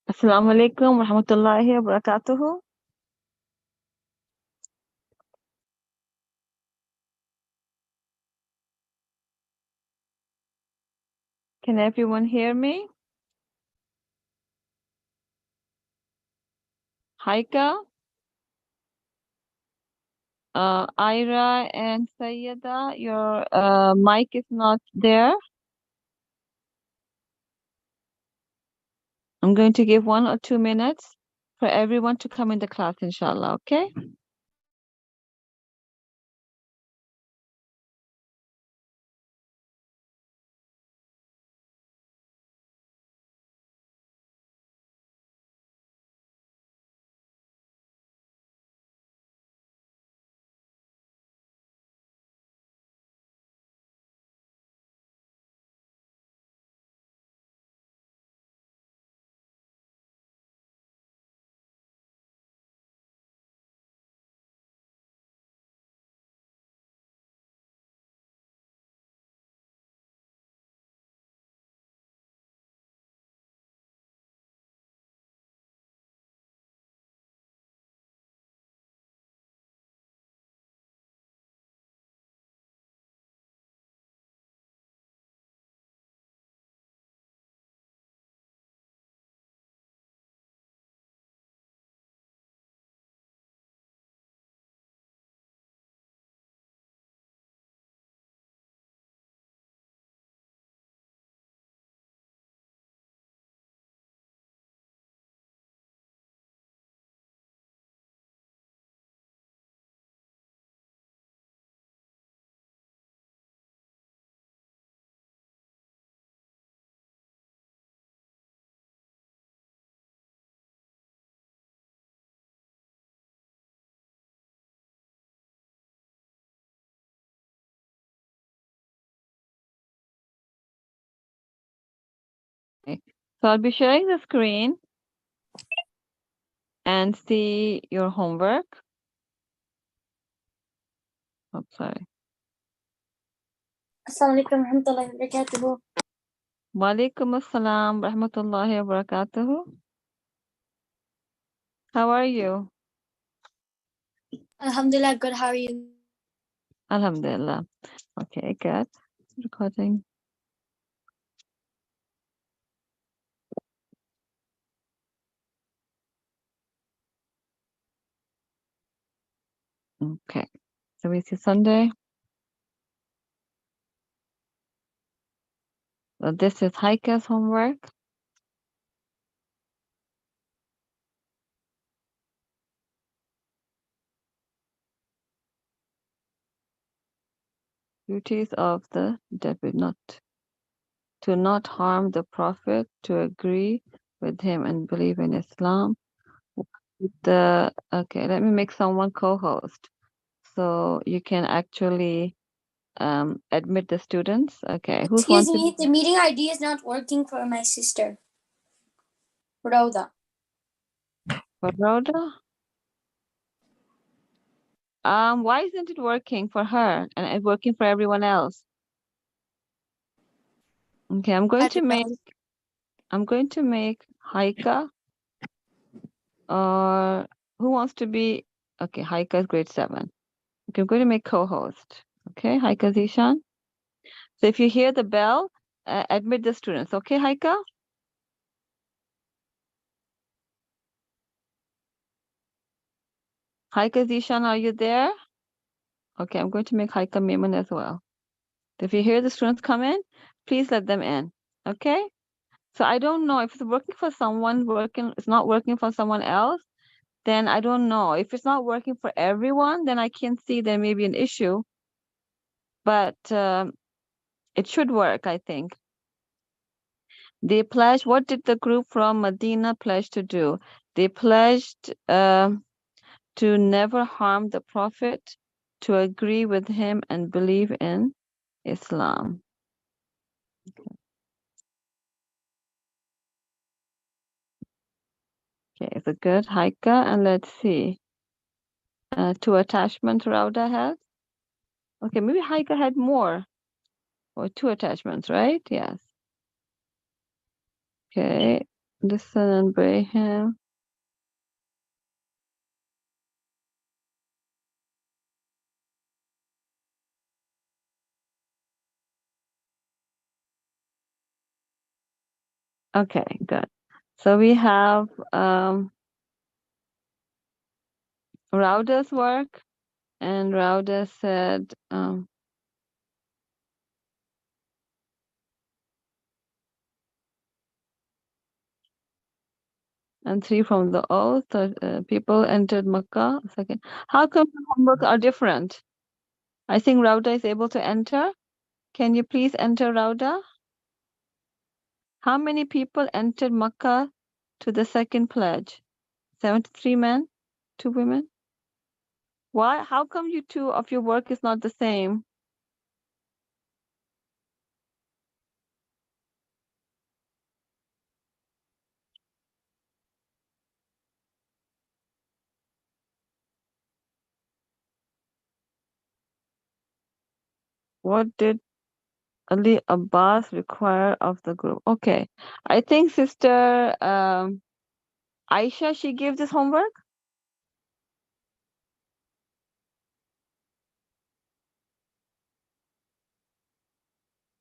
Assalamu alaikum wa rahmatullahi wa barakatuhu. Can everyone hear me? Haika, Ira and Sayyida, your mic is not there. I'm going to give 1 or 2 minutes for everyone to come in the class, inshallah, okay? Okay. So I'll be sharing the screen and see your homework. Oh, sorry. Assalamu alaikum warahmatullahi wabarakatuh. Wa alaikum assalam wa rahmatullahi wa barakatuhu. How are you? Alhamdulillah, good. How are you? Alhamdulillah. Okay, good. Recording. Okay. So we see Sunday. So this is Heike's homework. Duties of the debit not to not harm the Prophet, to agree with him and believe in Islam. Okay, let me make someone co-host so you can actually admit the students. Okay, who's Excuse me, the meeting ID is not working for my sister, Rhoda. For Rhoda? Why isn't it working for her and it's working for everyone else? Okay, I'm going to make Haika, or who wants to be? Okay, Haika is grade 7. Okay, I'm going to make co-host. Okay, Haika Zishan. So if you hear the bell, admit the students. Okay, Haika? Haika Zishan, are you there? Okay, I'm going to make Haika Maimun as well. If you hear the students come in, please let them in. Okay? So I don't know if it's working for someone, it's not working for someone else, then I don't know. If it's not working for everyone, then I can see there may be an issue. But it should work, I think. They pledged, what did the group from Medina pledge to do? They pledged to never harm the Prophet, to agree with him and believe in Islam. Okay, so good, Haika, and let's see. 2 attachments Rauda has. Okay, maybe Haika had more, or 2 attachments, right? Yes. Okay, Listen and Brahim. Okay, good. So we have Rauda's work, and Rauda said and 3 from the oath. So, people entered Makkah. Second, how come the homework are different? I think Rauda is able to enter. Can you please enter, Rauda? How many people entered Makkah to the second pledge? 73 men, 2 women. Why? How come you two of your work is not the same? What did Ali Abbas require of the group? Okay, I think Sister Aisha, she gave this homework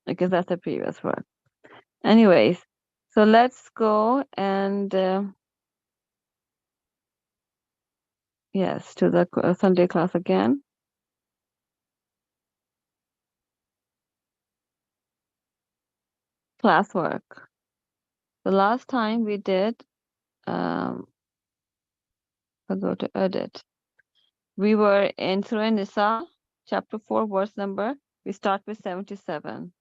because that's the previous work. Anyways, so let's go and yes, to the Sunday class again. Classwork. The last time we did, I'll go to edit. We were in Surah Nisa, chapter 4, verse number. We start with 77.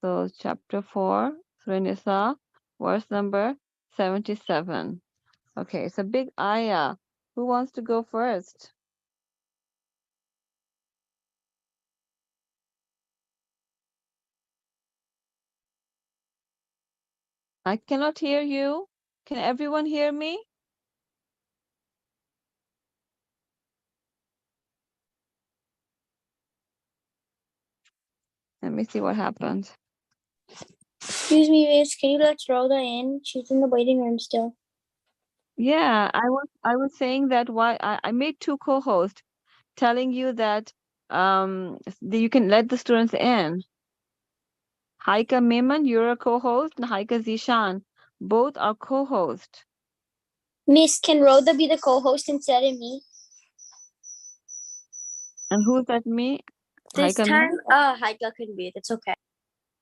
So chapter 4, Surah Nisa, verse number 77. Okay, it's a big ayah. Who wants to go first? I cannot hear you. Can everyone hear me? Let me see what happened. Excuse me, Miss. Can you let Rhoda in? She's in the waiting room still. Yeah, I was saying that why I made 2 co-hosts telling you that you can let the students in. Haika Mehman, you're a co-host, and Haika Zishan. Both are co-host. Miss, can Rhoda be the co-host instead of me? And who's that me? This Haika time, Mehman? Haika can be it. It's okay.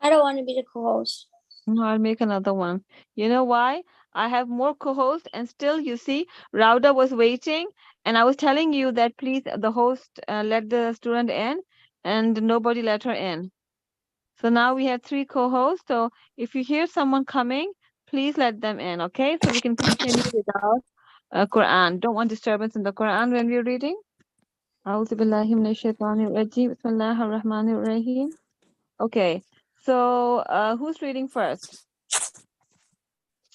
I don't want to be the co-host. No, I'll make another one. You know why? I have more co-hosts, and still, you see, Rauda was waiting, and I was telling you that please, the host, let the student in, and nobody let her in. So now we have 3 co-hosts. So if you hear someone coming, please let them in, okay? So we can continue with our Quran. Don't want disturbance in the Quran when we're reading. أعوذ بالله من الشيطان الرجيم. بسم الله الرحمن الرحيم. Okay, so who's reading first?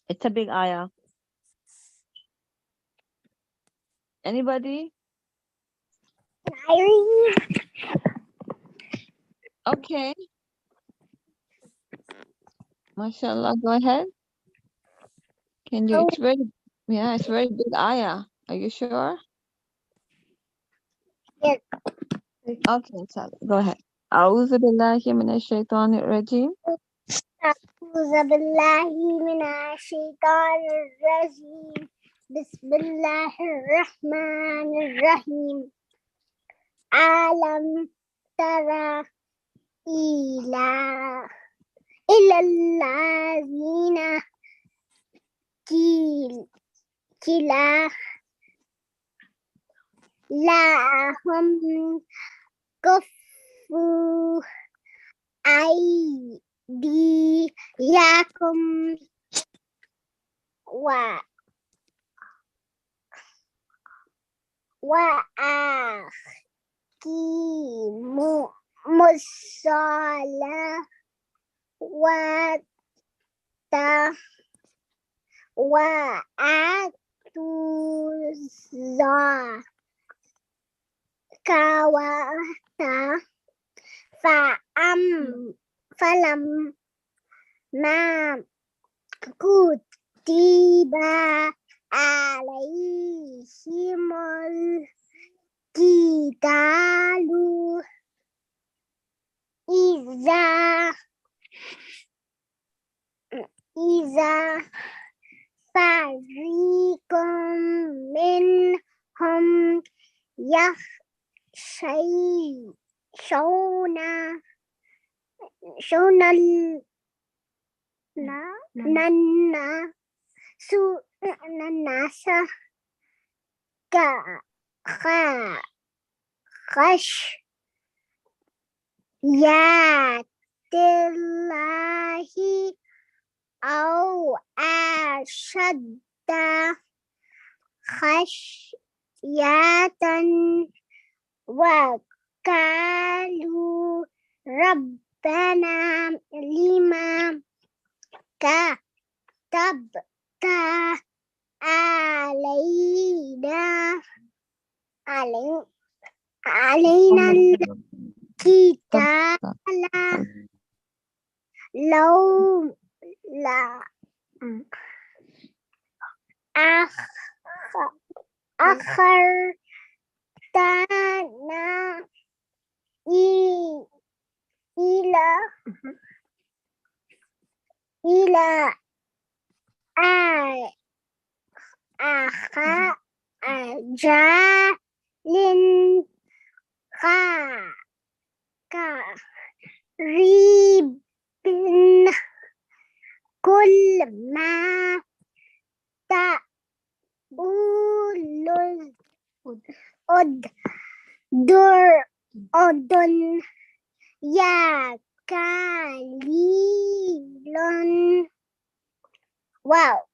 It's a big ayah. Anybody? Okay. MashaAllah, go ahead. Can you? It's very, yeah, it's very big ayah. Are you sure? Yes. Okay, so go ahead. أعوذ بالله من الشيطان الرجيم. أعوذ بالله من الشيطان الرجيم. بسم الله الرحمن الرحيم. ألم ترى إلى الذين كلا لهم كفوا أيديكم وأقيموا الصلاة وآتوا الزكاة فلما كتب عليهم القتال إذا فريق منهم يخشون الناس كخشية الله أو أشد خشية وقالوا ربنا لما كتبت علينا القتال لولا أخرتنا إلى أجل قريب كل ما تقول أذن يا قليل واو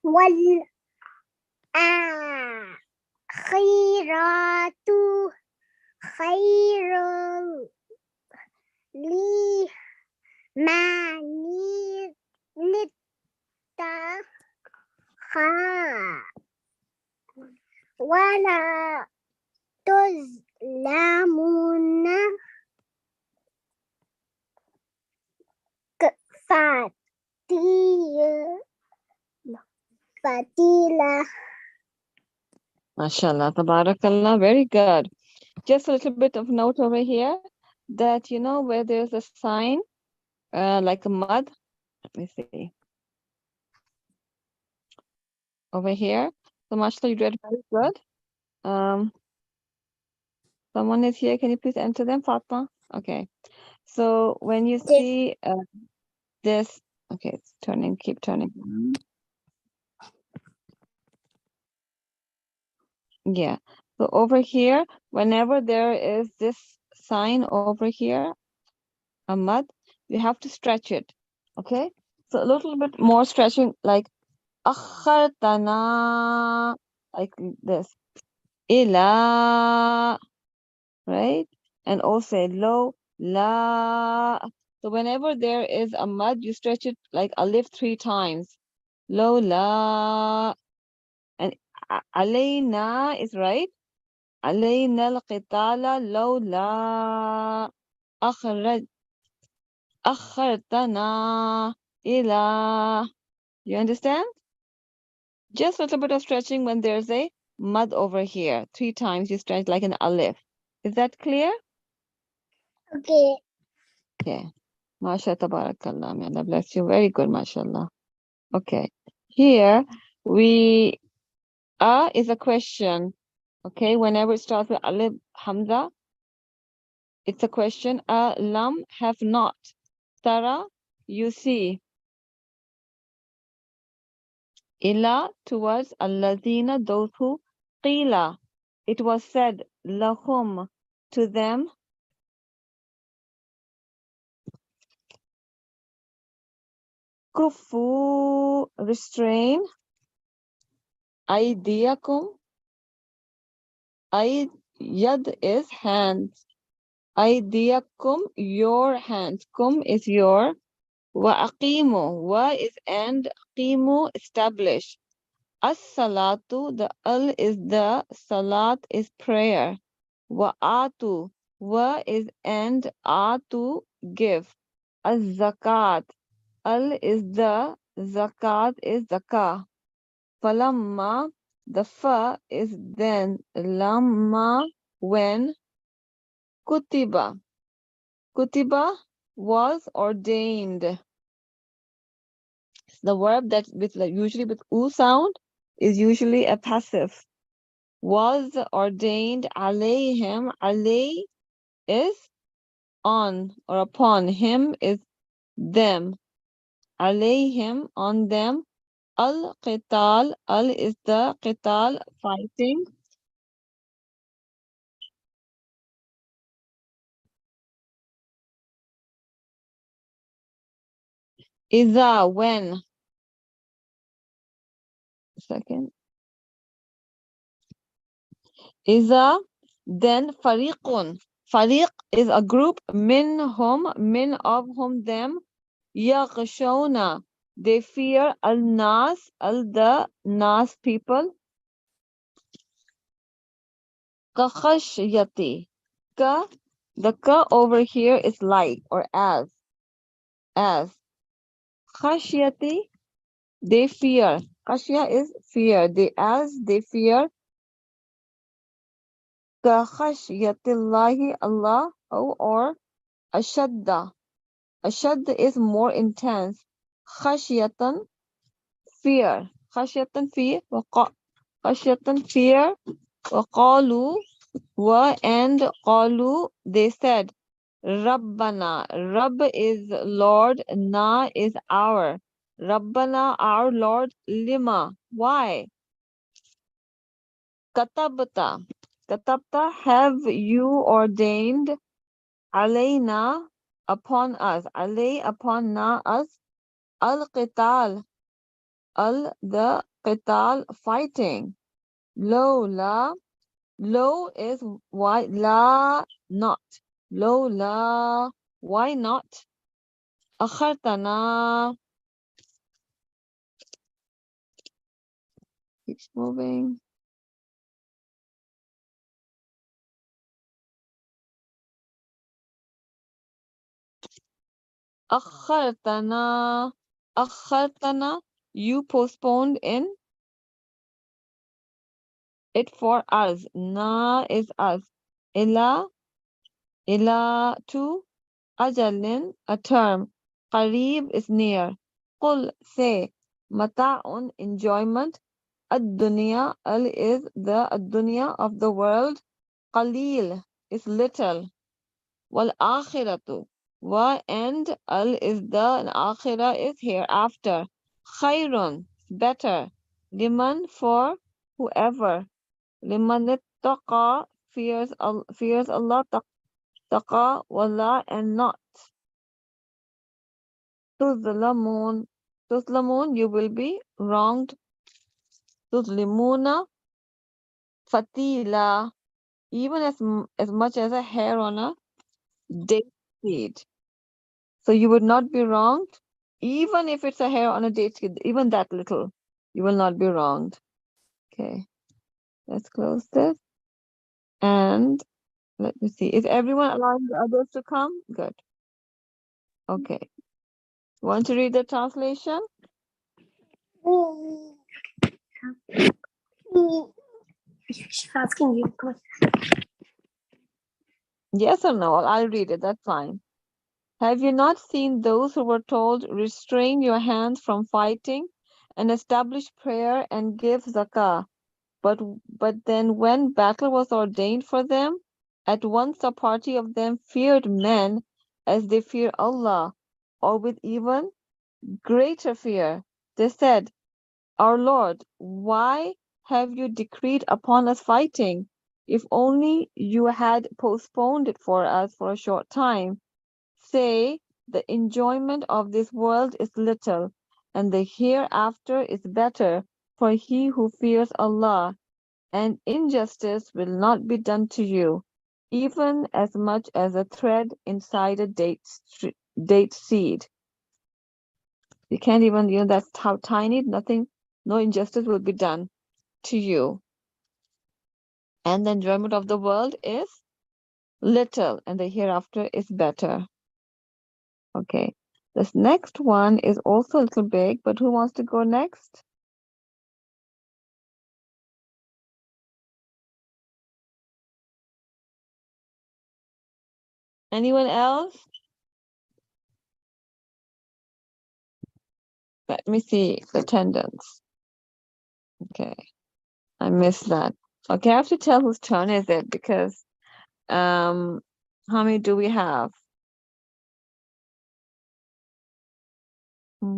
والآخرة خير لمن اتقى ولا تظلمون فتيلة. MashaAllah, tabarakallah, very good. Just a little bit of note over here that you know where there's a sign like a mud. Let me see. Over here. So mashallah, you did very good. Someone is here. Can you please enter them, Fatma? Okay. So when you see this, okay, it's turning, keep turning. Yeah. So over here, whenever there is this sign over here, a mud, you have to stretch it. Okay. So a little bit more stretching, like akhartana, like this. Ila, right? And also low, la. So whenever there is a mud, you stretch it like alif 3 times. Low, la. And alayna is right. علينا القتال لولا أخرتنا إلى. You understand? Just a little bit of stretching when there's a mud over here. 3 times you stretch like an alif. Is that clear? Okay. Okay. Masha tabarakallah. May Allah bless you. Very good, mashallah. Okay. Here we is a question. Okay, whenever it starts with alif hamza, it's a question. Lam, have not. Tara, you see. Ila, towards alladhina, those who. Qila, it was said. Lahum, to them. Kufu, restrain. Aydiyakum, yad is hands. Aydiyakum, your hands. Kum is your. Wa aqimu, wa is and. Aqimu, establish. As-salatu, the al is the. Salat is prayer. Wa atu, wa is and. Atu, give. Az-zakat, al is the. zakat is zakah. Falamma, the fa is then. Lamma, when. Kutiba. Kutiba was ordained. The verb that usually with u sound is usually a passive. Was ordained alayhim. Alay is on or upon. Him is them. Alayhim, on them. Al-qital. Al is the qital, fighting. Iza, when. Second. Iza, then fariqun. Fariq is a group. Minhum, min of whom, them. Yaghshawna, they fear. Al-nas, the nas people. Kakhashyati. Ka, the ka over here is like or as. As. Khashyati, they fear. Khashya is fear. They fear. Ka khashyatillahi, Allah, or ashadda. Ashadda is more intense. Khashyatan, fear. Khashyatan, fear. Khashyatan, fear. وقالوا, and qalu, they said. Rabbana. Rabb is Lord. Na is our. Rabbana, our Lord. Lima, why? Katabta. Katabta, have you ordained. Alayna, upon us. Alay, upon na, us. Al-qital. The qital, fighting. Lola. Low is why. La, not. Lola, why not? Akhartana, keeps moving. Akhartana, you postponed in it for us. Na is us. Ila, to. Ajalin, a term. Qareeb is near. Qul, say. Mata'un, enjoyment. Ad-dunya, al is the ad-dunya of the world. Qaleel is little. Wal akhiratu, and al is the, and akhirah is hereafter. Khairun, better. Liman, for whoever. Liman ittaqa, fears Allah. Taqa wallah, and not. Tuzlamun, you will be wronged. Tuzlimuna, fatila, even as much as a hair on a date seed. So you would not be wronged, even if it's a hair on a date seed, even that little, you will not be wronged. Okay, let's close this. And let me see. Is everyone allowing the others to come? Good. Okay. Want to read the translation? She's asking you. Yes or no? I'll read it. That's fine. Have you not seen those who were told, restrain your hands from fighting and establish prayer and give zakah? But then when battle was ordained for them, at once a party of them feared men as they fear Allah, or with even greater fear. They said, our Lord, why have you decreed upon us fighting? If only you had postponed it for us for a short time. Say, the enjoyment of this world is little, and the hereafter is better for he who fears Allah, and injustice will not be done to you, even as much as a thread inside a date seed. You can't even, that's how tiny, no injustice will be done to you. And the enjoyment of the world is little, and the hereafter is better. Okay. This next one is also a little big, but who wants to go next? Anyone else? Let me see the attendance. Okay, I missed that. Okay, I have to tell whose turn is it because how many do we have? Let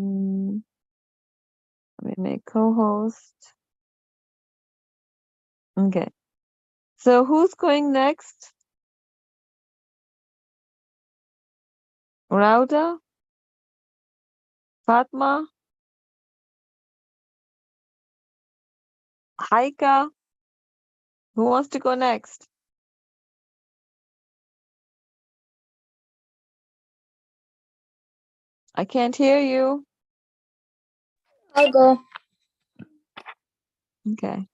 me make co-host. Okay, so who's going next? Rauda? Fatma? Haika? Who wants to go next? I can't hear you. I'll go. Okay.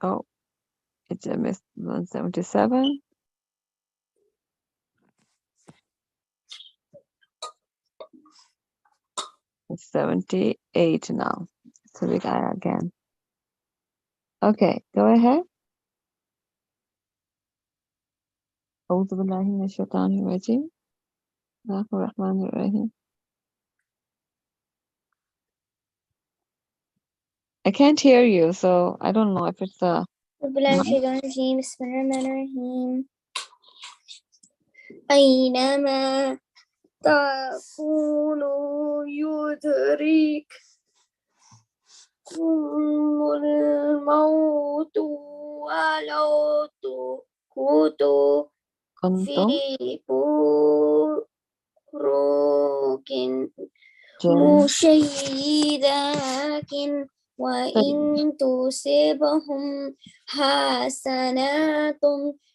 Oh, it's a miss 177. It's 78 now. So we got again. Okay, go ahead. أعوذ بالله من الشيطان الرجيم. بسم الله الرحمن الرحيم. I can't hear you, so I don't know if it's a بسم الله الرحمن الرحيم. أينما تكونوا يدرككم الموت ولو كنتم في كنتم بروج جن مشيدات وإن تصبهم حسنات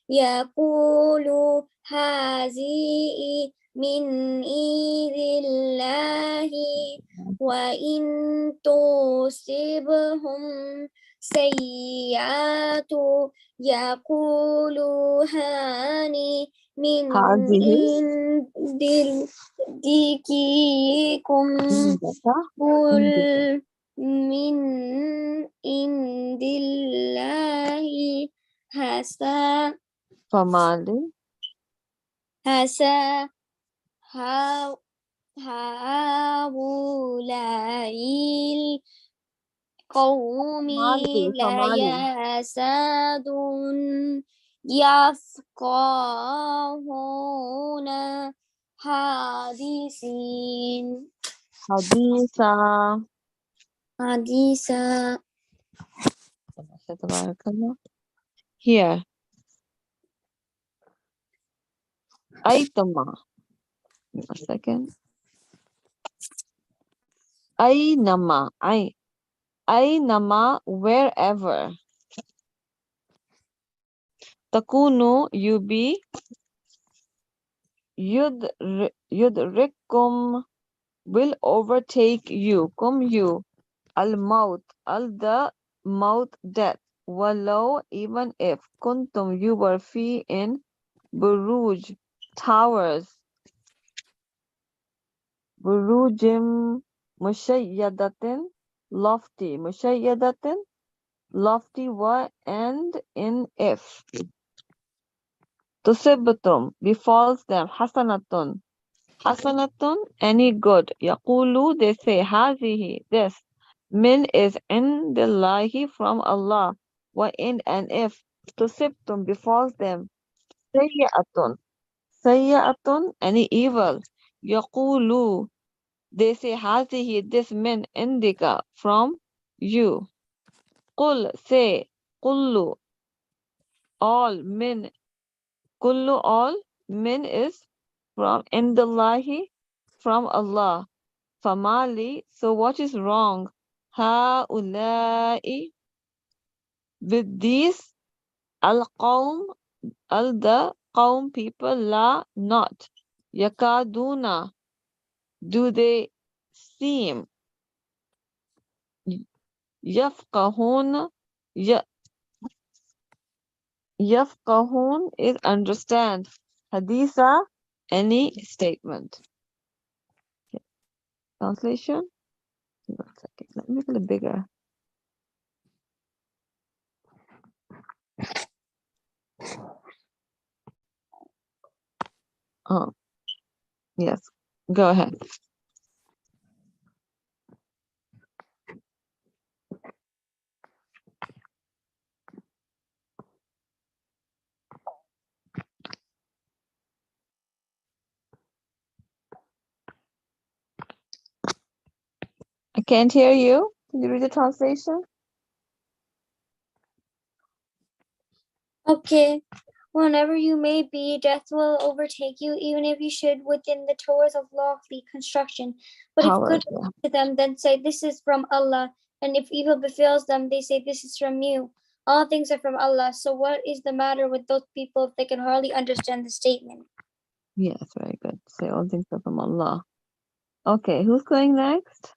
يقولوا هذه من عند الله وإن تصبهم سيئات يقولوا هذه من هذه عند ديكيكم عندك قل عندك من عند الله هسا فمالي هؤلاء القوم لا يسادون يفقهون حديثين حديثا تبارك الله. Here. أيتما. A second. أينما. أينما. Wherever. تكونوا. You be. يدرككم. Will overtake you. You. Al-maut. The maut. Death. Walau. Even if. Kuntum. You were in. Buruj. Towers. Burujim. Mushayyadatin. Lofty. Mushayyadatin. Lofty. And in if. Tusibbatum. Befalls them. Hasanatun. Hasanatun. Any good. Yaqulu. They say. Hazihi. This. Min is in the Allahi from Allah. Wa in and if. Tusibtum. Befalls them. Sayyatun. Sayyatun. Any evil. Yaqulu. They say, Hazihi, this min indika, from you. Qul, say, Kullu, all, min, Kullu, all, min is from Indallahi, from Allah. Famali, so what is wrong? Ha'ulai, with these, al-qawm, the qawm people, la, not. Yakaduna, do they seem? Yafqahun, Yafqahun is understand. Haditha, any statement. Okay. Translation. One second. Let me make it bigger. Oh, yes. Go ahead. I can't hear you. Can you read the translation? Okay. Whenever you may be, death will overtake you, even if you should within the towers of lofty construction. But if good to them, then say, this is from Allah. And if evil befalls them, they say, this is from you. All things are from Allah. So what is the matter with those people if they can hardly understand the statement? Yes, very good. Say all things are from Allah. Okay, who's going next?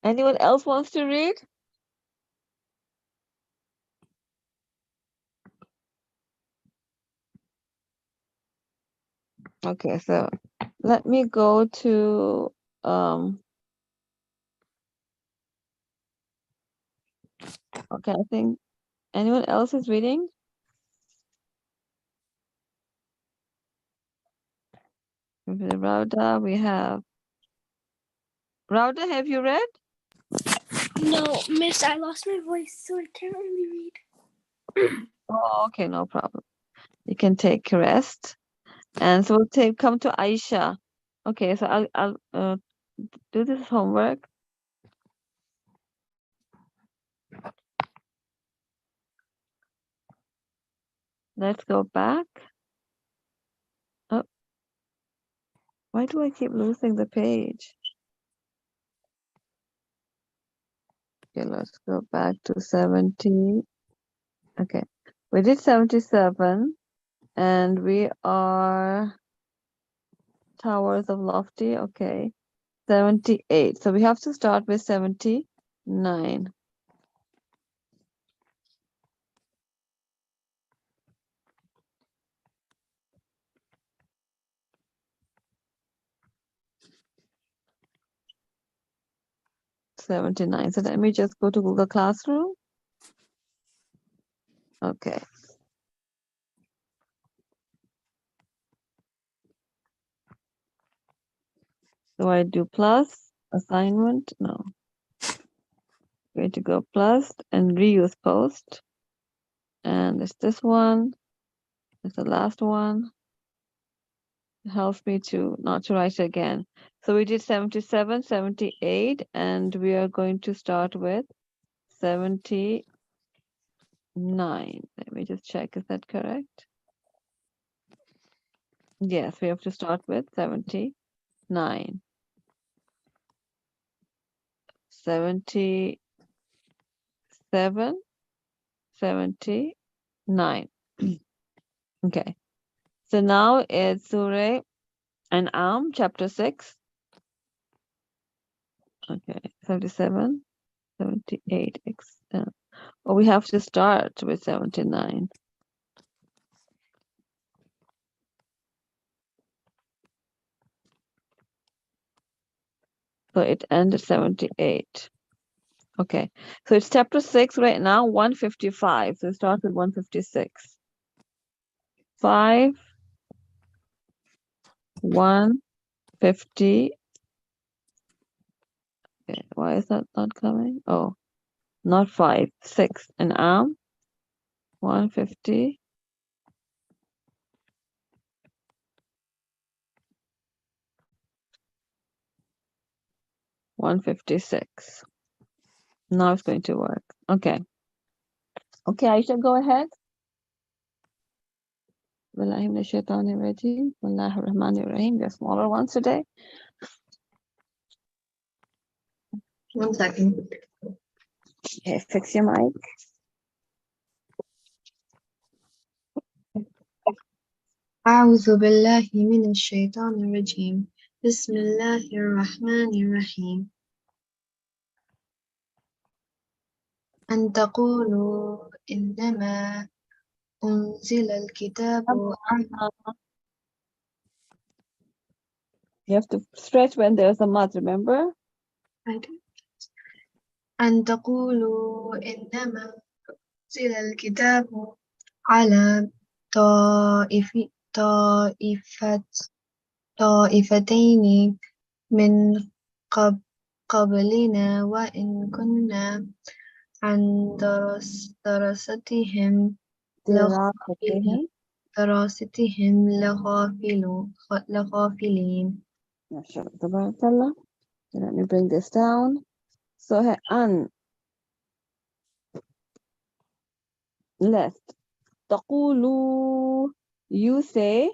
Anyone else wants to read? Okay, so let me go to okay, I think anyone else is reading? Rauda, we have Rauda, have you read? No, miss, I lost my voice, so I can't really read. Oh, okay, no problem. You can take a rest. And so we'll come to Aisha. Okay, so I'll do this homework. Let's go back. Oh, why do I keep losing the page? Okay, let's go back to 70. Okay, we did 77, and we are Towers of Lofty. Okay, 78. So we have to start with 79. So let me just go to Google Classroom. Okay. Do I do plus assignment? No. Going to go plus and reuse post. And it's this one. It's the last one. It helps me to not to write again. So we did 77, 78, and we are going to start with 79. Let me just check, is that correct? Yes, we have to start with 79. 77, 79. Okay. So now it's Surah An'am, chapter 6. Okay, 77, 78. Or we have to start with 79. So it ended 78. Okay, so it's chapter 6 right now, 155. So start with 156. 5, 150. Okay, why is that not coming? Oh, not 5, 6. An'am, 150. 156. Now it's going to work. Okay. Okay, Aisha, go ahead. Billahi minash shaitanir rajim. Bismillahir rahmanir rahim. The smaller ones today. 1 second. Okay, fix your mic. أعوذ بالله من الشيطان الرجيم بسم الله الرحمن الرحيم أن تقولوا إنما أنزل الكتاب You have to stretch when there's a mud, remember? أن تقولوا إنما أنزل الكتاب على طائفة طائفتين من قبلنا وإن كنا عن دراستهم لغافلين. Let me bring this down. So an left. تقولوا, you say,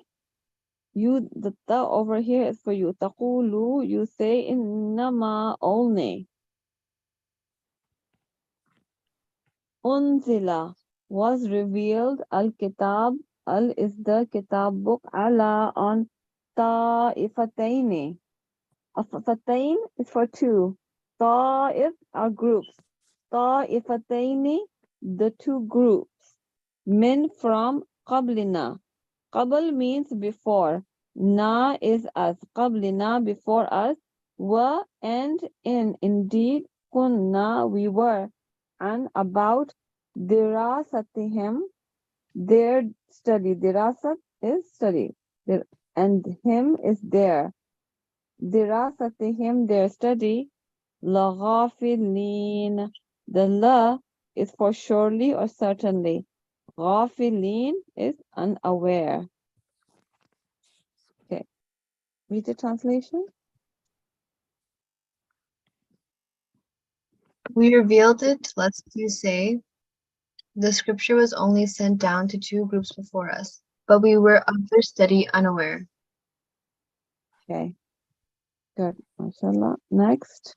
the ta over here is for you. تقولوا, you say إنما only. أنزل was revealed. Al-Kitab, Al is the Kitab book. Ala on Ta'ifataini. Fatain is for two. Ta'if are groups. Ta'ifataini, the two groups. Min from Qablina. Qabl means before. Na is as. Qablina, before us. Wa and in. Indeed, kunna, we were. And about dirasatihim, their study. Dirasat is study. And him is there. Dirasatihim, their study. Laghafilin. The la is for surely or certainly. Ghafilin is unaware. Okay. Read the translation. We revealed it, lest you say, the scripture was only sent down to two groups before us, but we were of their study unaware. Okay. Good. MashaAllah. Next.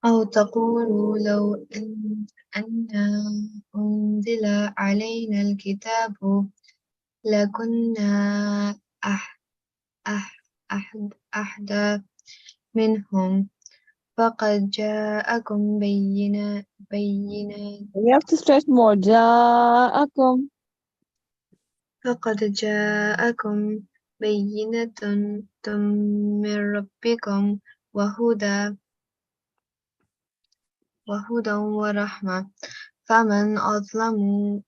أو تقولوا لو أن أنزل علينا الكتاب لكنا أحدى منهم فقد جاءكم بينات You have to stretch more. جاءكم. فقد جاءكم بينة من ربكم وهدى ورحمة فمن أظلم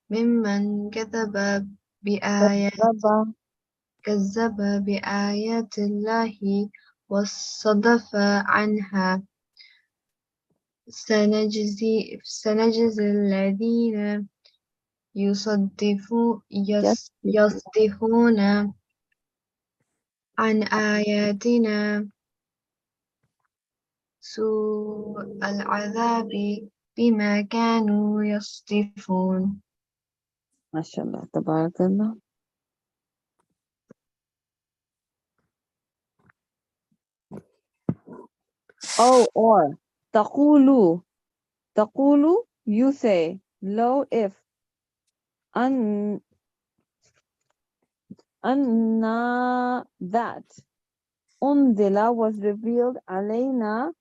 ممن كذب بآيات الله وصدف عنها سنجزي الذين يصدفون عن آياتنا سوء العذاب بما كانوا يصدفون. MashaAllah. Tabarakallah. Oh, or taqulu. Taqulu, you say. Low if. Anna, that. Undila was revealed alayna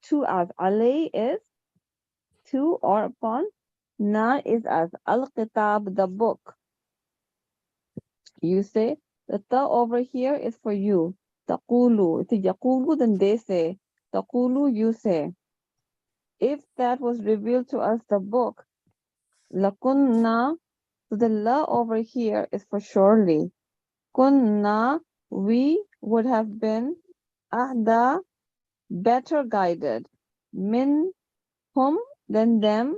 to us. Alay is to or upon. Na is as. Al-Kitab, the book. You say, the ta over here is for you. Taqulu. If it's yaqulu, then they say. Taqulu, you say. If that was revealed to us, the book, lakunna, so the la over here is for surely. Kunna, we would have been ahda, better guided. Min hum, than them.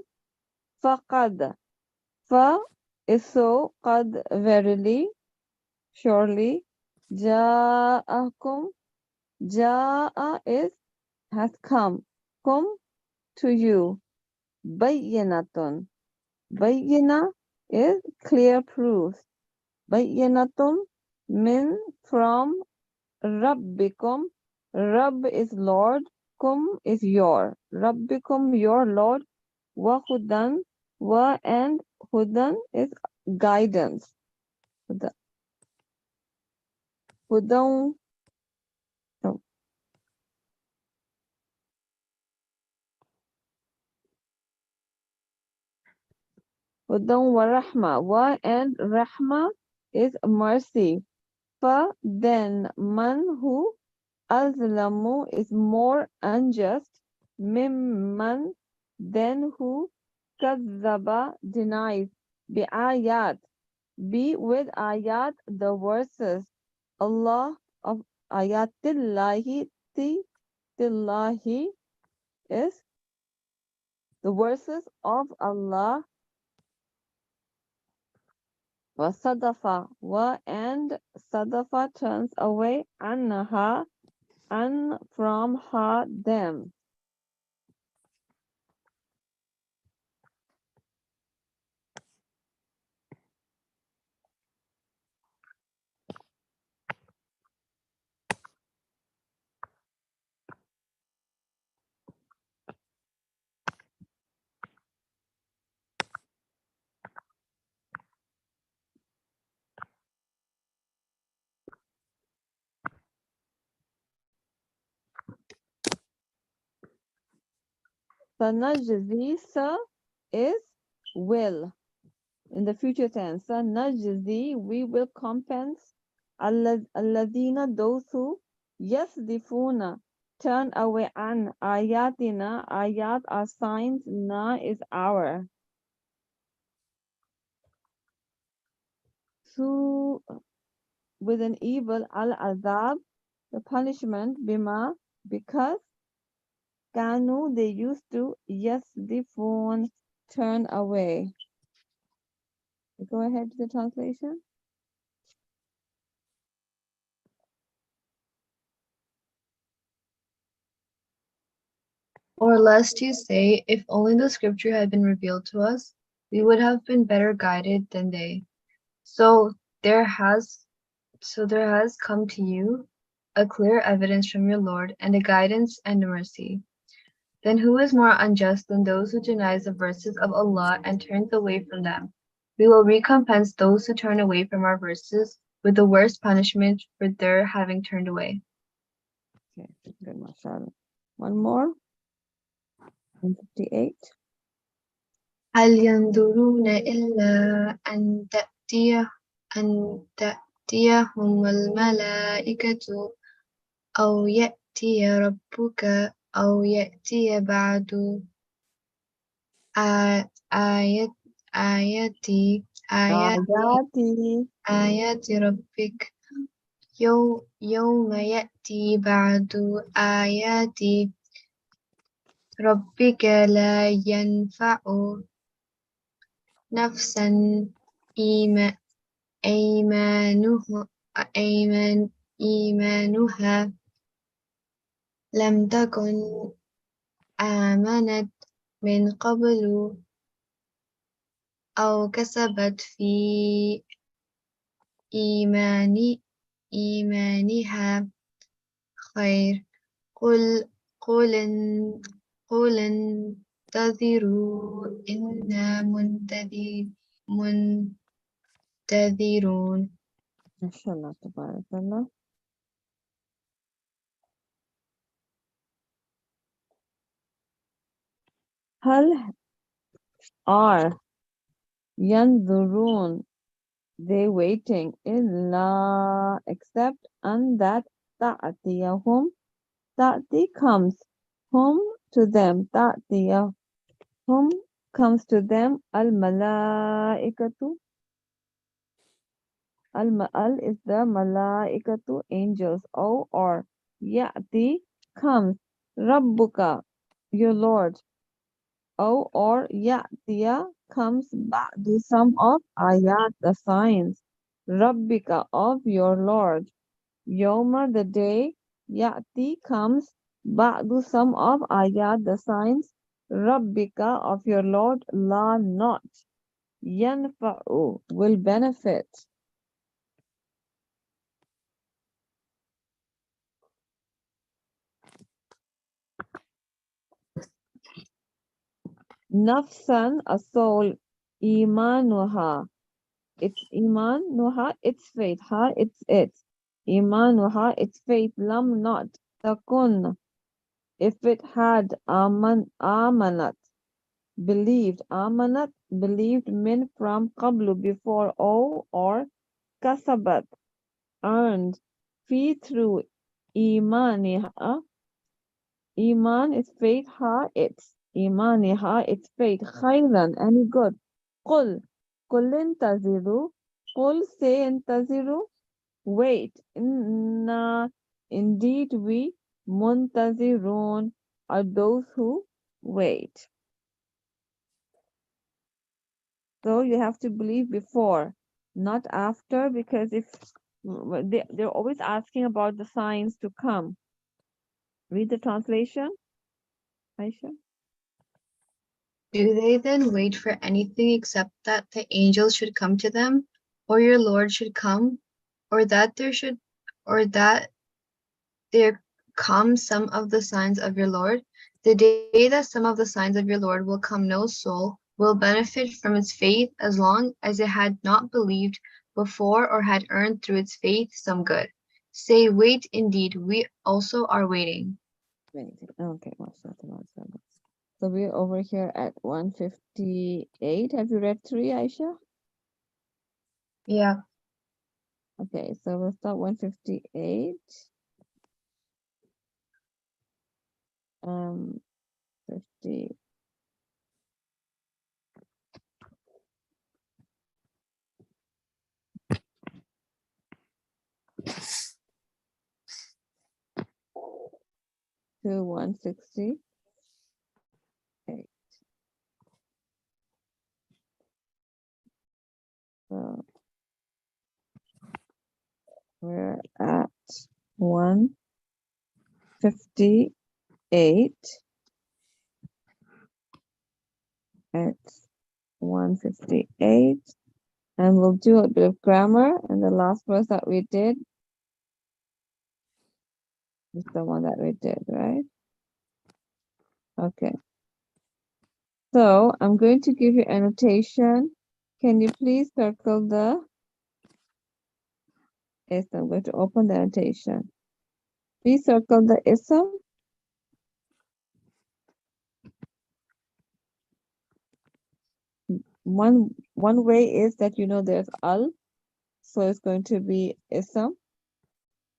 Faqad. Fa is so, qad, verily, surely. Ja'akum, ja'a is, has come. Kum, to you. Bayyinatun. Bayyina is clear proof. Bayyinatun min from Rabbikum. Rabb is Lord. Kum is your. Rabbikum, your Lord. Wa hudan. Wa and hudan is guidance. Hudon. No. Hudon wa rahma. Wa and rahma is mercy. Fa then man who azlamu is more unjust. Mimman then who kazzaba denies. Bi ayat. Be with ayat the verses. Allah of ayatillahi tillahi is the verses of Allah. Wa sadafa wa and sadafa turns away anha and from her them. Sanajzi sa is will. In the future tense, Sanajzi, we will compense alladina, those who yasdifuna, turn away an ayatina, ayat are signs, na is our. So, with an evil, al-azab, the punishment, bima, because Kanu, they used to, yasdifun, turn away. Go ahead to the translation. Or lest you say, if only the scripture had been revealed to us, we would have been better guided than they. So there has come to you a clear evidence from your Lord, and a guidance and a mercy. Then who is more unjust than those who denies the verses of Allah and turns away from them? We will recompense those who turn away from our verses with the worst punishment for their having turned away. Okay, good, mashallah. One more. 158. هل ينظرون إلا أن تأتيهم الملائكة أو يأتي ربك أو يأتي بعد آياتي آيات ربك يوم يأتي بعد آيات ربك لا ينفع نفسا إيمانها لم تكن آمنت من قبل أو كسبت في إيمانها خير قل انتظروا إنا منتظرون. Mashallah, tabarakallah. Hal are yanzurun, they waiting, illa, except and that ta'tiyahum, ta'ti comes, hum to them, ta'tiyahum comes to them, al-malaikatu, al-ma'al is the malaikatu, angels, or ya'ti comes, rabbuka, your Lord, or ya'tiya comes ba'du some of ayat, the signs, rabbika of your Lord, yawma the day, ya'ti comes ba'du some of ayat, the signs, rabbika of your Lord, la not, yanfa'u will benefit. Nafsan, a soul, imanuha, it's iman, nuha, it's faith, ha, it's it. Iman, nuha, it's faith, lam, not, takun. If it had amanat, believed, amanat, believed, min, from, qablu, before, or kasabat, earned, fi, through, imaniha, iman is faith, ha, it's, imaniha, it's faith, khayran, any good. Qul, intaziru, qul, say, intaziru, wait, inna, indeed we, muntazirun, are those who wait. So you have to believe before, not after, because if they're always asking about the signs to come. Read the translation, Aisha. Do they then wait for anything except that the angels should come to them, or your Lord should come, or that there come some of the signs of your Lord? The day that some of the signs of your Lord will come, no soul will benefit from its faith as long as it had not believed before or had earned through its faith some good. Say, wait, indeed, we also are waiting. Okay, so we're over here at 158. Have you read 3, Aisha? Yeah. Okay, so we'll start 158. 50. To 168. So we're at 158. At 158. And we'll do a bit of grammar. And the last verse that we did is the one that we did, right? Okay. So I'm going to give you annotation. Can you please circle the ism? I'm going to open the annotation. Please circle the ism. One way is that you know there's al, so it's going to be ism.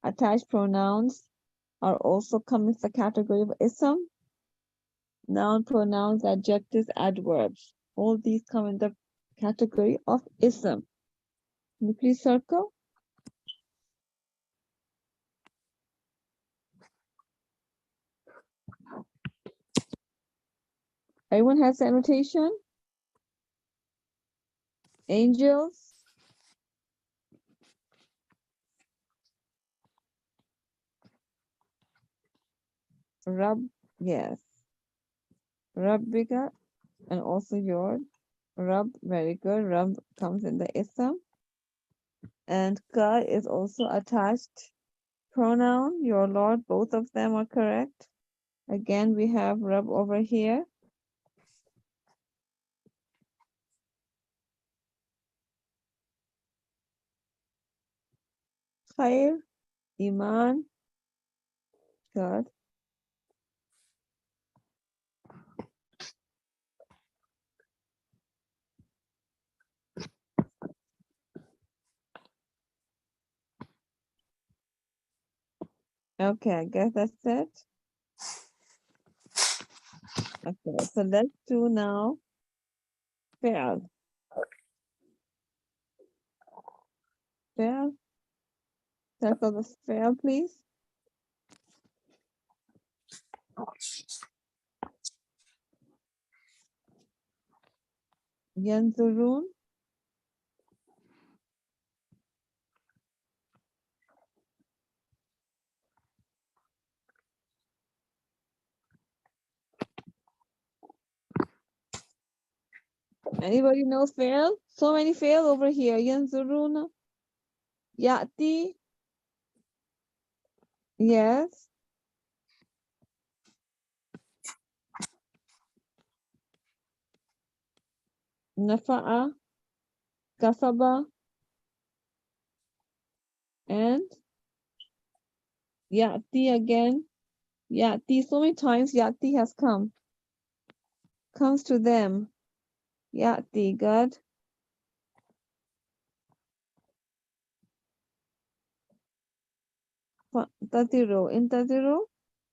Attached pronouns are also come in the category of ism. Noun, pronouns, adjectives, adverbs. All these come in the category of ism. Can you please circle? Everyone has the annotation? Angels? Rab, yes. Rabbika, and also your Rab, very good. Rab comes in the ism. And ka is also attached pronoun, your Lord. Both of them are correct. Again, we have Rab over here. Khair, Iman, good. Okay, I guess that's it. Okay, so let's do now fail. Fail. Circle the fail, please. Yanzurun. Anybody knows fail? So many fail over here. Yanzurun. Yati. Yes. Nafa'a. kasaba, and yati again. Yati, so many times yati has come. Comes to them. Yati, good. Tadiru, in tadiru,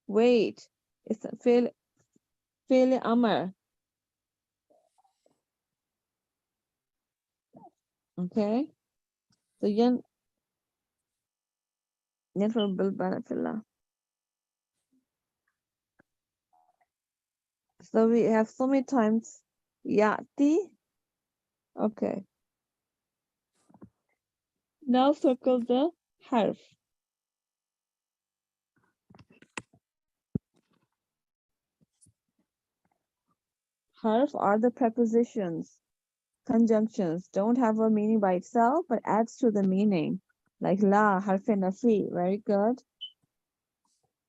wait. It's fail amar. Okay. So yan for bilbanafillah. So we have so many times yati. Okay. Now circle the harf. Harf are the prepositions, conjunctions, don't have a meaning by itself, but adds to the meaning. Like la, harf nafi, very good.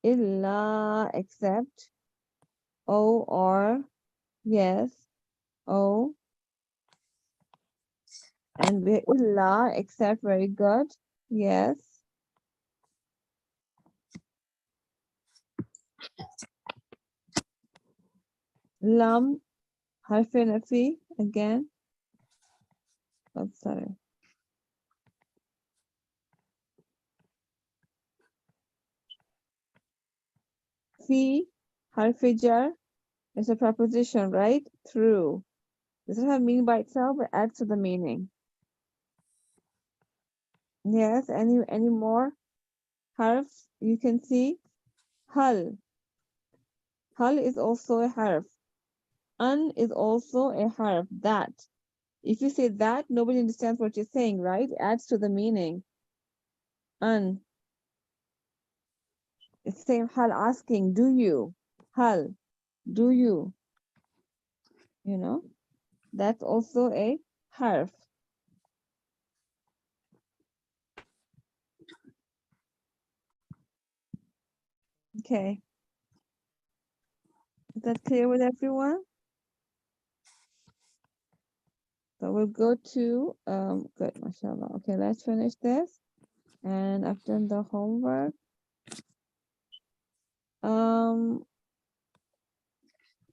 Illa, except. O or, yes. O. And illa, except, very good. Yes. Lam, harf nafi, again. Oh, sorry. Fi, harf jar, is a preposition, right? Through. Doesn't have meaning by itself, but adds to the meaning. Yes, any more harfs you can see? Hal. Hal is also a harf. An is also a harf. That. If you say that, nobody understands what you're saying, right? It adds to the meaning. An. It's saying hal, asking, do you? Hal, do you? You know? That's also a harf. Okay. Is that clear with everyone? So we'll go to, good, mashallah. Okay, let's finish this. And I've done the homework.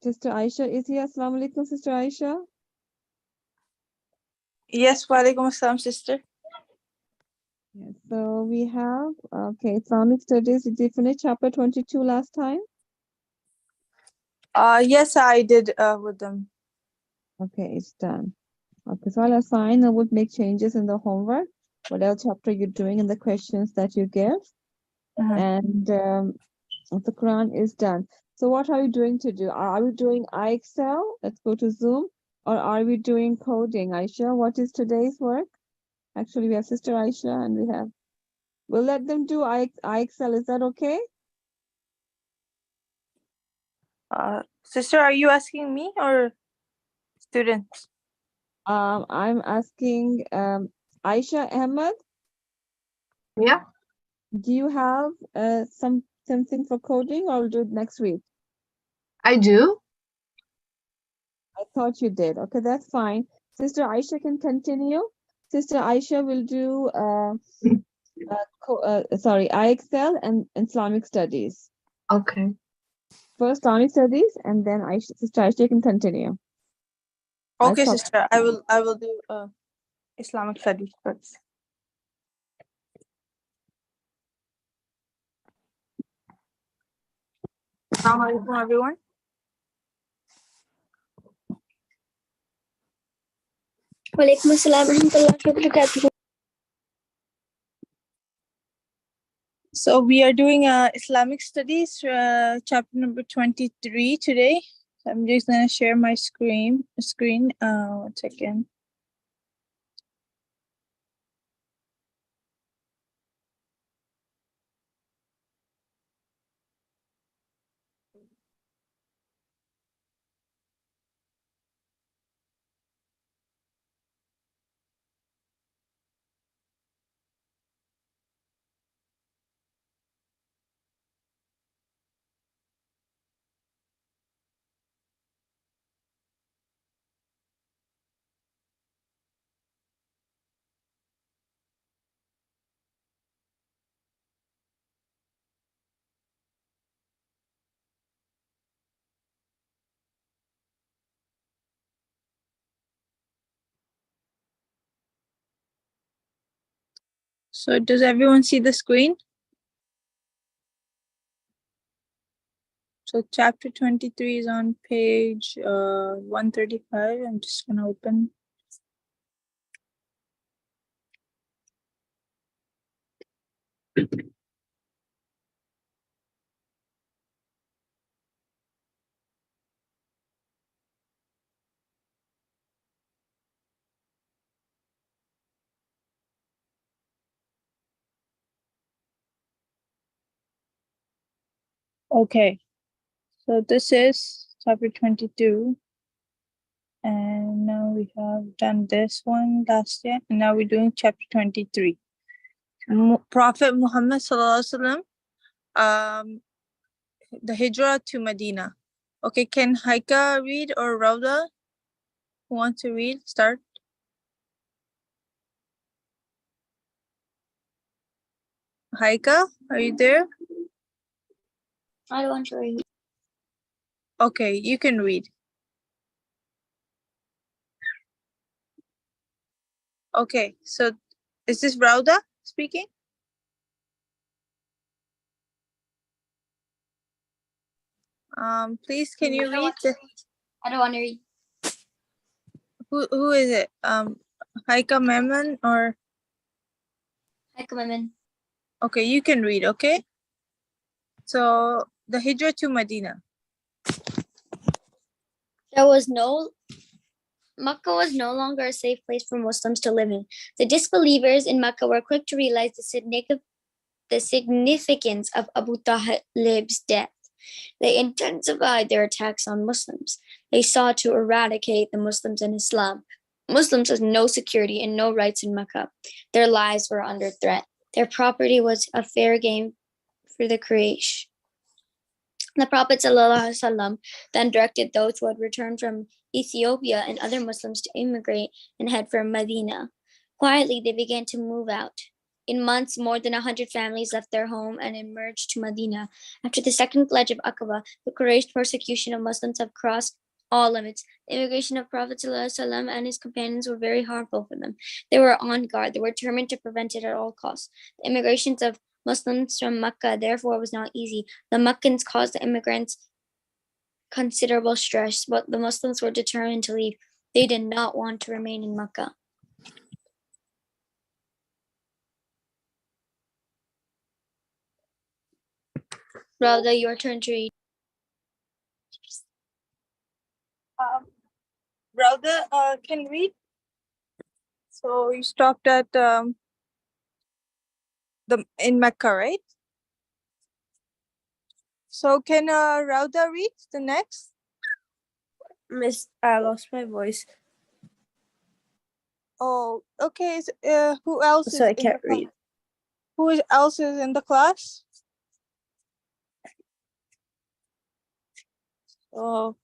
Sister Aisha is here. Assalamu alaikum, Sister Aisha. Yes, walaikum assalam, sister. Yes, so we have, okay, Islamic Studies. Did you finish chapter 22 last time? Yes, I did with them. Okay, it's done. Okay, so I'll assign, I would make changes in the homework, whatever chapter you're doing and the questions that you give. And the Quran is done. So what are we doing to do? Are we doing IXL? Let's go to Zoom. Or are we doing coding? Aisha, what is today's work? Actually, we have Sister Aisha and we'll let them do IXL. Is that okay? Sister, are you asking me or students? I'm asking Aisha Ahmed. Yeah, Do you have something for coding, or we'll do it next week? I do. I thought you did. Okay, that's fine. Sister Aisha can continue. Sister Aisha will do IXL and Islamic Studies. Okay. First Islamic Studies, and then Sister Aisha can continue. Okay, sister. I will do Islamic studies first. Assalamu alaikum, everyone. Walaikum assalam warahmatullahi wabarakatuh. So we are doing Islamic studies, chapter number 23 today. So I'm just gonna share my screen. 1 second. So does everyone see the screen? So chapter 23 is on page 135. I'm just gonna open. Okay, so this is chapter 22. And now we have done this one last year, and now we're doing chapter 23. Prophet Muhammad Sallallahu Alaihi Wasallam, the Hijrah to Medina. Okay, can Haika read or Rauda? Who wants to read? Start. Haika, are you there? I don't want to read. Okay, you can read. Okay, so is this Rauda speaking? Please, can you read? I don't want to read. Who is it? Haika Memon or? I come in. Okay, you can read, okay? So, the Hijrah to Medina. Makkah was no longer a safe place for Muslims to live in. The disbelievers in Makkah were quick to realize the significance of Abu Talib's death. They intensified their attacks on Muslims. They sought to eradicate the Muslims in Islam. Muslims had no security and no rights in Makkah. Their lives were under threat. Their property was a fair game for the Quraysh. The Prophet ﷺ then directed those who had returned from Ethiopia and other Muslims to immigrate and head for Medina. Quietly, they began to move out. In months, more than 100 families left their home and emerged to Medina. After the second pledge of Aqaba, the Quraysh persecution of Muslims have crossed all limits. The immigration of Prophet ﷺ and his companions were very harmful for them. They were on guard. They were determined to prevent it at all costs. The immigrations of Muslims from Mecca, therefore, was not easy. The Meccans caused the immigrants considerable stress, but the Muslims were determined to leave. They did not want to remain in Mecca. Rauda, your turn to read. Rauda can read. So you stopped at in Mecca, right? So can Rauda read the next? Miss, I lost my voice, Oh, okay. Who else so is I can't read. Else is in the class? Oh,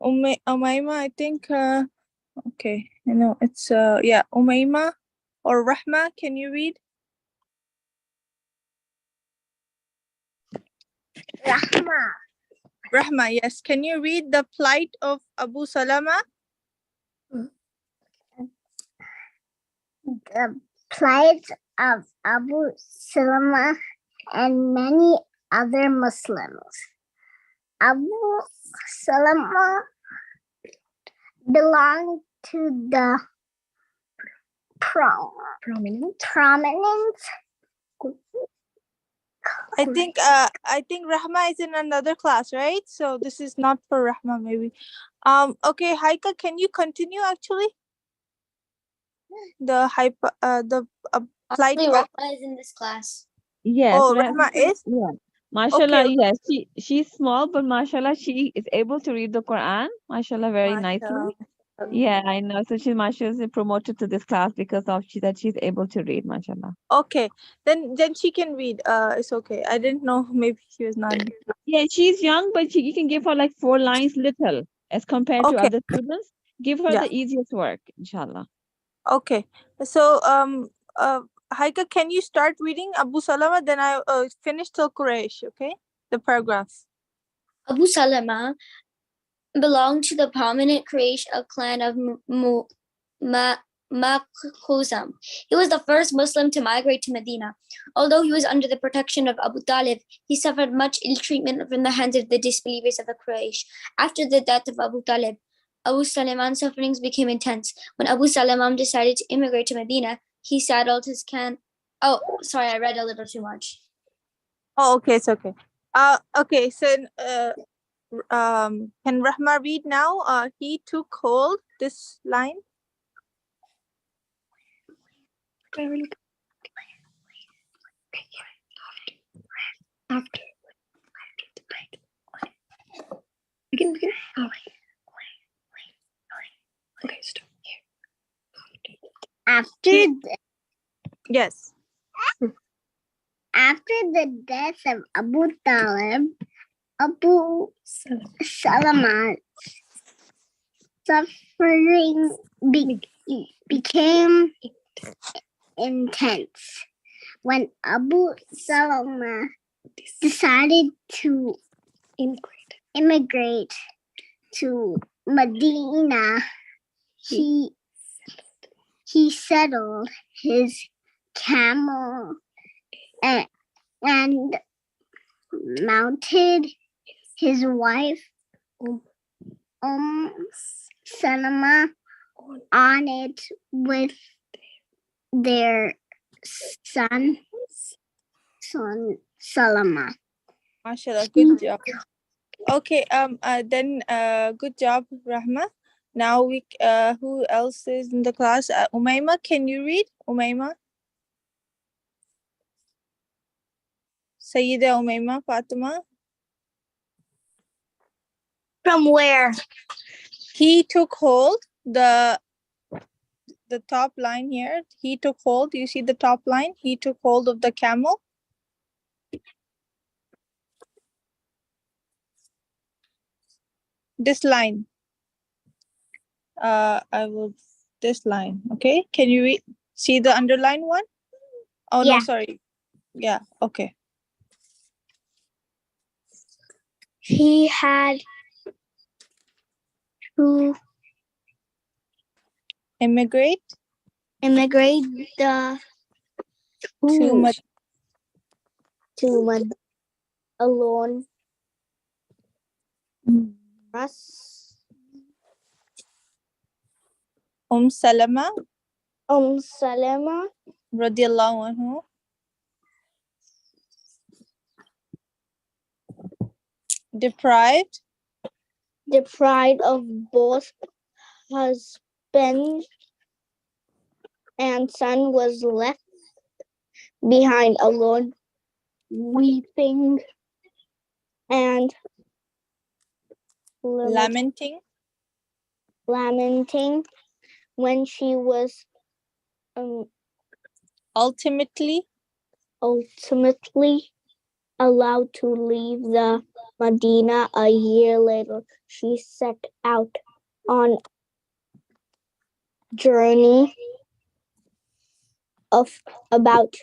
Umayma, I think. Okay, you know it's yeah, Umayma or Rahma. Can you read? Rahma, yes. Can you read the plight of Abu Salama? The plight of Abu Salama and many other Muslims. Abu Salama belonged to the prominent I think Rahma is in another class, right? So this is not for Rahma, maybe. Okay, Haika, can you continue actually? The plight. Rahma is in this class. Yes. Oh, Rahma is? Yeah. Mashallah, Okay. yes. She's small, but mashallah, she is able to read the Quran. Mashallah, very nicely. Yeah, I know. So she's promoted to this class because of that she's able to read, mashallah. Okay, then she can read. It's okay. I didn't know. Maybe she was not. Yeah, she's young, but you can give her like 4 lines little as compared to Okay. other students. Give her Yeah. the easiest work, inshallah. Okay. So Haika, can you start reading Abu Salama? Then I finish till Quraysh. Okay, the paragraphs. Abu Salama belonged to the prominent Quraysh clan of Makhuzam. He was the first Muslim to migrate to Medina. Although he was under the protection of Abu Talib, he suffered much ill treatment from the hands of the disbelievers of the Quraysh. After the death of Abu Talib, Abu Salman's sufferings became intense. When Abu Salman decided to immigrate to Medina, he saddled his Oh, sorry, I read a little too much. Oh, okay, it's okay. Okay, so can Rahma read now? He took hold, this line. After. Begin. Oh. Okay, stop here. Yes. After the death of Abu Talib, Abu Salman's suffering became intense. When Abu Salman decided to immigrate to Medina, he settled his camel and mounted his wife Salama on it with their son Salama. MashaAllah, good job. Okay, then good job, Rahma. Now who else is in the class? Umayma, can you read? Umayma? Sayyida Umayma, Fatima? From where? He took hold, the top line here. He took hold. You see the top line? He took hold of the camel. This line. This line. Okay, can you read? See the underlined one? Oh, Yeah. no, sorry. Yeah, okay. He had to Immigrate the to alone. Salama Salama radiallahu anhu. Deprived of both husband and son, was left behind alone, weeping and lamenting when she was ultimately allowed to leave the Medina. A year later, she set out on journey of about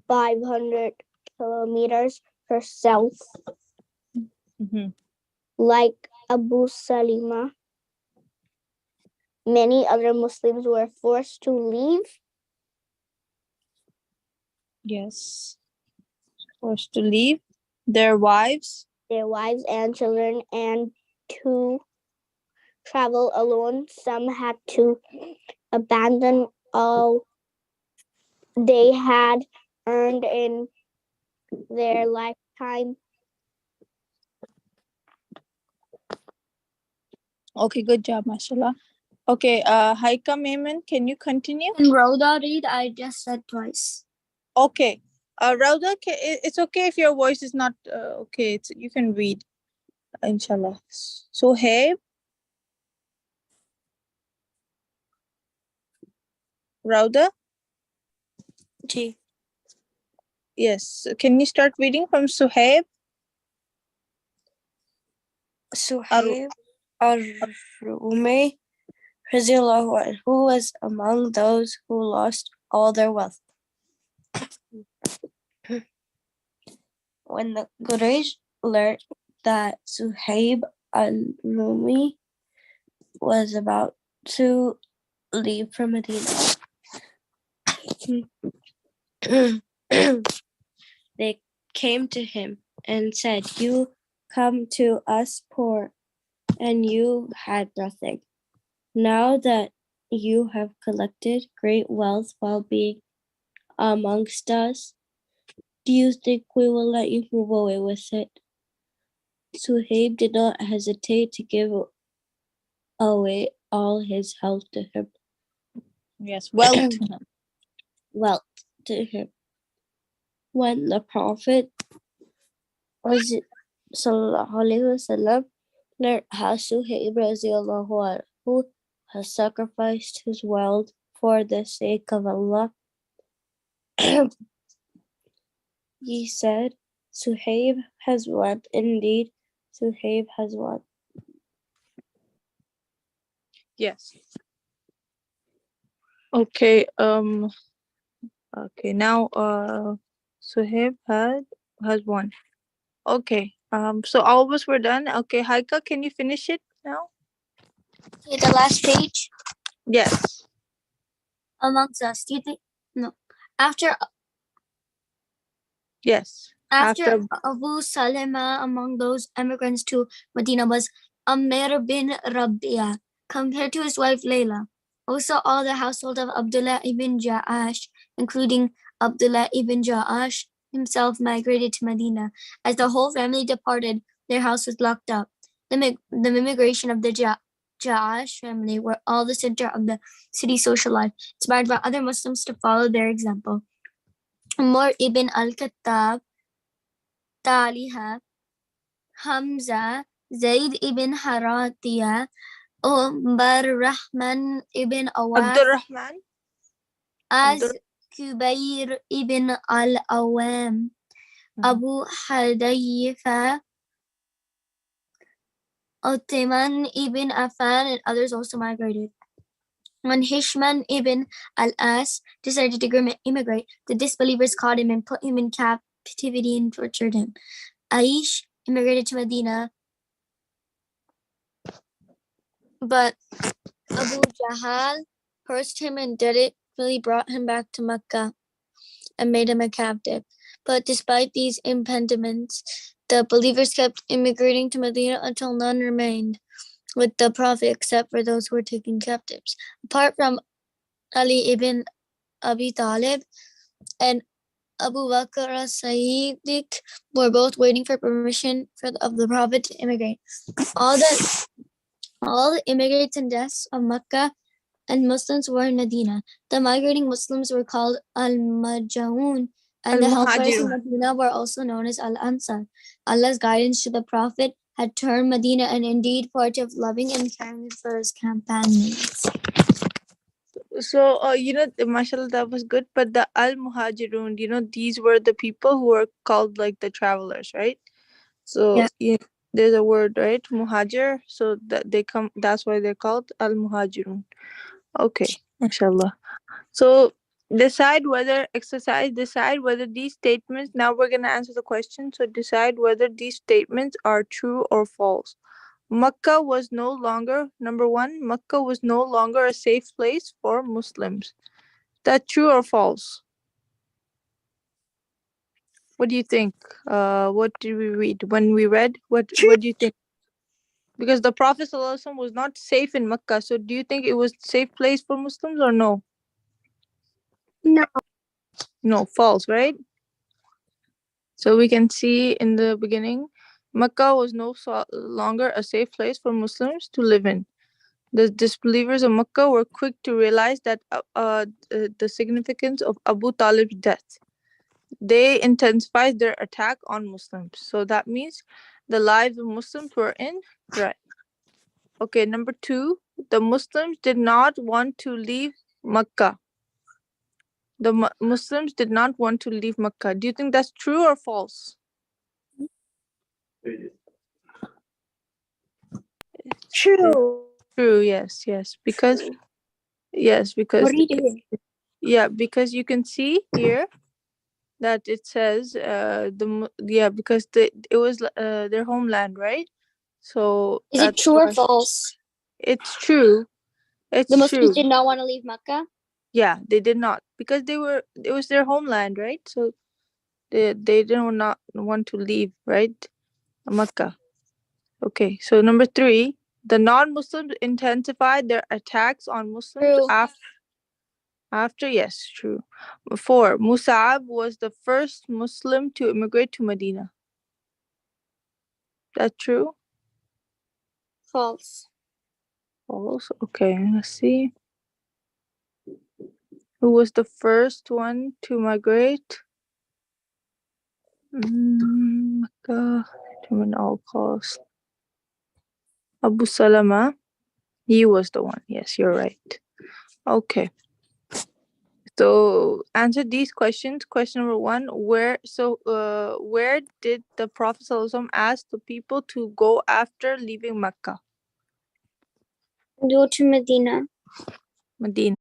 500 kilometers herself. Mm-hmm. Like Abu Salima, many other Muslims were forced to leave. Yes. Forced to leave their wives and children and to travel alone. Some had to abandon all they had earned in their lifetime. Okay, good job, mashallah. Okay, Haika Maiman, can you continue? And Rhoda read, I just said twice. Okay. Rauda, it's okay if your voice is not okay. You can read, inshallah. Suhaib. Rauda? G. Yes. Can you start reading from Suhaib? Suhaib Ar-Rumi, who was among those who lost all their wealth. When the Quraysh learned that Suhaib al-Rumi was about to leave from Medina. They came to him and said, "You come to us poor, and you had nothing. Now that you have collected great wealth while being amongst us, do you think we will let you move away with it?" Suhaib did not hesitate to give away all his health to him. Yes, wealth to him. Wealth to him. When the Prophet was Sallallahu Alaihi Wasallam learned how Suhaib radiallahu anhu has sacrificed his wealth for the sake of Allah, he said, "Suhaib has won. Indeed, Suhaib has won." Yes. Okay. Okay. Now, Suhaib has won. Okay. So all of us were done. Okay, Haika, can you finish it now? Okay, the last page. Yes. Amongst us. Do you think? No. After Yes. Abu Salama among those immigrants to Medina was Amr bin Rabia, compared to his wife Layla. Also, all the household of Abdullah ibn Ja'ash, including Abdullah ibn Ja'ash himself, migrated to Medina. As the whole family departed, their house was locked up. The immigration of the Ja'ash family were all the center of the city's social life, inspired by other Muslims to follow their example. Umar ibn al-Khattab, Taliha, Hamza, Zaid ibn Haratiyah, Umar Rahman ibn Awaf, Abdurrahman. Az Kubayr ibn al-Awam, Abu Hadayfa, Uthman ibn Affan, and others also migrated. When Hishman ibn al-As decided to immigrate, the disbelievers caught him and put him in captivity and tortured him. Aish immigrated to Medina, but Abu Jahal cursed him and deliberately brought him back to Mecca and made him a captive. But despite these impediments, the believers kept immigrating to Medina until none remained with the Prophet except for those who were taken captives. Apart from Ali ibn Abi Talib and Abu Bakr as-Siddiq were both waiting for permission of the Prophet to immigrate. All the immigrants and deaths of Mecca and Muslims were in Medina. The migrating Muslims were called Al-Majaun, and the helpers in Medina were also known as Al-Ansar. Allah's guidance to the Prophet had turned Medina an indeed port of loving and kindness for his companions. So, mashallah, that was good. But the Al-Muhajirun, these were the people who were called like the travelers, right? So, yeah, there's a word, right? Muhajir. So that that's why they're called Al-Muhajirun. Okay, mashallah. So decide whether these statements, now we're going to answer the question. So decide whether these statements are true or false. Makkah was no longer, number one, Makkah was no longer a safe place for Muslims. That true or false? What do you think? What did we read? When we read, what do you think? Because the Prophet ﷺ was not safe in Makkah. So do you think it was a safe place for Muslims or no? No. No, false, right? So we can see in the beginning, Makkah was no longer a safe place for Muslims to live in. The disbelievers of Makkah were quick to realize that the significance of Abu Talib's death. They intensified their attack on Muslims. So that means the lives of Muslims were in threat. Okay, number two, the Muslims did not want to leave Makkah. The Muslims did not want to leave Makkah. Do you think that's true or false? True. True, yes. Because What are you doing? yeah, because you can see here that it says because it was their homeland, right? So is it true or false? It's true It's The Muslims true. did not want to leave Mecca. Yeah, they did not, because it was their homeland, right? So they didn't not want to leave, right? Mecca. Okay, so number 3, the non-Muslims intensified their attacks on Muslims True. after, yes, true. 4, Mus'ab was the first Muslim to immigrate to Medina. That true? False. False. Okay, let's see. Who was the first one to migrate? Mecca, to all cost. Abu Salama. He was the one. Yes, you're right. Okay. So answer these questions. Question number 1, where did the Prophet ﷺ ask the people to go after leaving Mecca? Go to Medina. Medina.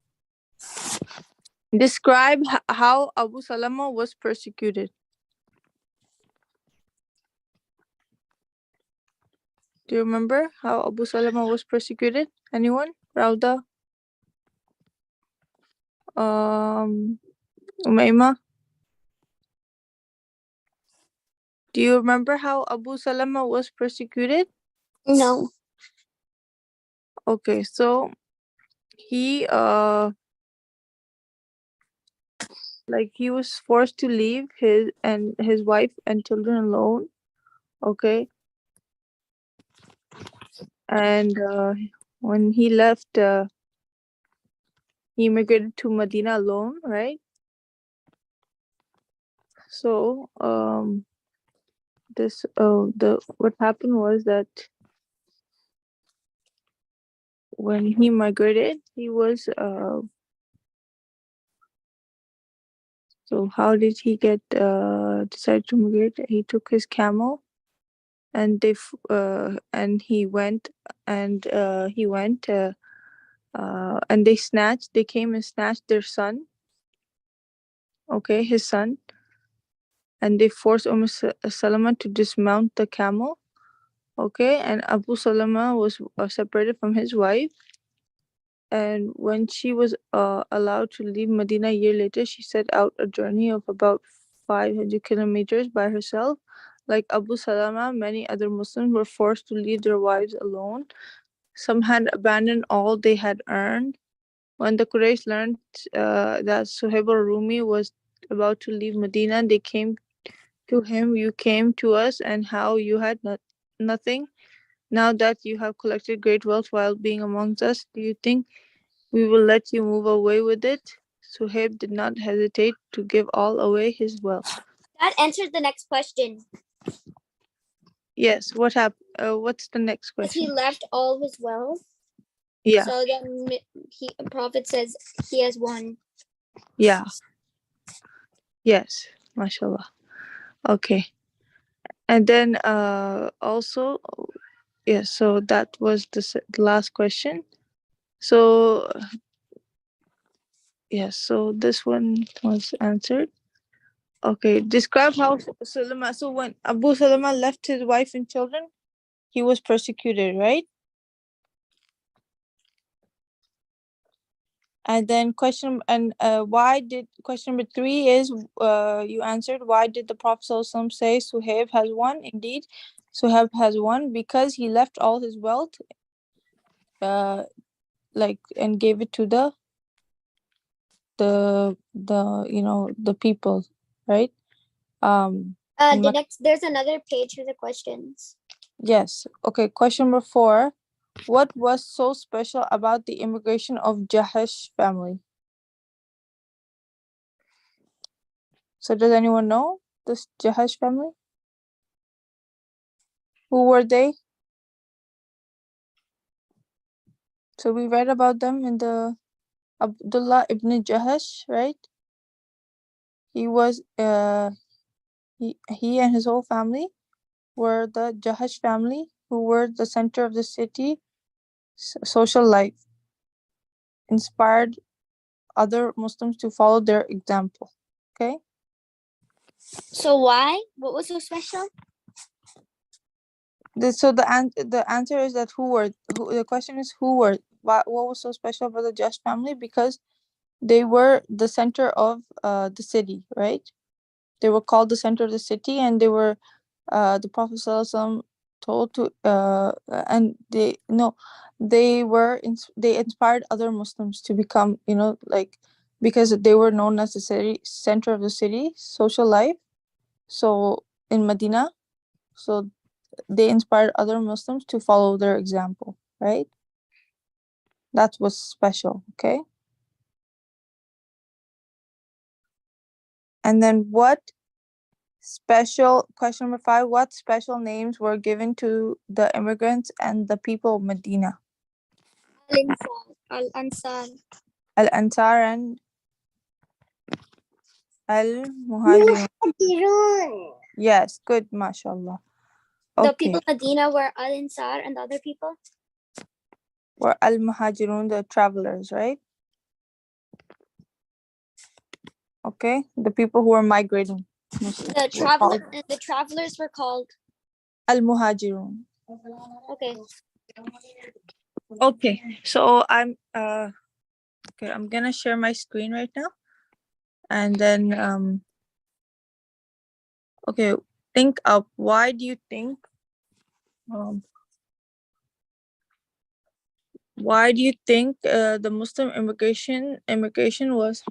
Describe how Abu Salama was persecuted. Do you remember how Abu Salama was persecuted? Anyone? Rauda? Umayma? Do you remember how Abu Salama was persecuted? No. Okay, so he he was forced to leave his wife and children alone. Okay. And when he left, he immigrated to Medina alone, right? So what happened was that when he migrated, he was so how did he get decided to migrate? He took his camel, and he went and they came and snatched their son. Okay, his son, and they forced Salama to dismount the camel. Okay, and Abu Salama was separated from his wife. And when she was allowed to leave Medina a year later, she set out a journey of about 500 kilometers by herself. Like Abu Salama, many other Muslims were forced to leave their wives alone. Some had abandoned all they had earned. When the Quraysh learned that Suhaib al-Rumi was about to leave Medina, they came to him. You came to us, and how you had nothing. Now that you have collected great wealth while being amongst us, do you think we will let you move away with it? Suhaib did not hesitate to give all away his wealth. That answers the next question. Yes, what happened? What's the next question? He left all his wealth. Yeah. So then Prophet says he has one. Yeah. Yes, mashallah. Okay. And then also, yes, so that was the last question. So yes, so this one was answered. Okay, describe how Salama, so when Abu Salama left his wife and children, he was persecuted, right? And then question number 3 is you answered, why did the Prophet ﷺ say Suhaib has one? Indeed, Suhaib has one because he left all his wealth and gave it to the people, right? There's another page for the questions. Yes. Okay, question number 4. What was so special about the immigration of Jahash family? So does anyone know this Jahash family? Who were they? So we read about them in the Abdullah ibn Jahash, right? He was he and his whole family were the Jahash family, who were the center of the city social life, inspired other Muslims to follow their example. Okay. So why? What was so special? So the answer is that the question is who were what was so special about the Just family? Because they were the center of the city, right? They were called the center of the city, and they were the Prophet ﷺ told to and they no they were they inspired other Muslims to become, you know, like, because they were known as the city center of the city social life. So in Medina, so they inspired other Muslims to follow their example, right? That was special. Okay. And then question number 5, what special names were given to the immigrants and the people of Medina? Al-Ansar. Al-Ansar and Al-Muhajirun. Yes, good, mashallah. The Okay. people of Medina were Al-Ansar, and the other people? Were Al-Muhajirun, the travelers, right? Okay, the people who were migrating. Muslims The travelers were called Al-Muhajirun. Okay. Okay, so I'm gonna share my screen right now, and then okay, think up. Why do you think the Muslim immigration was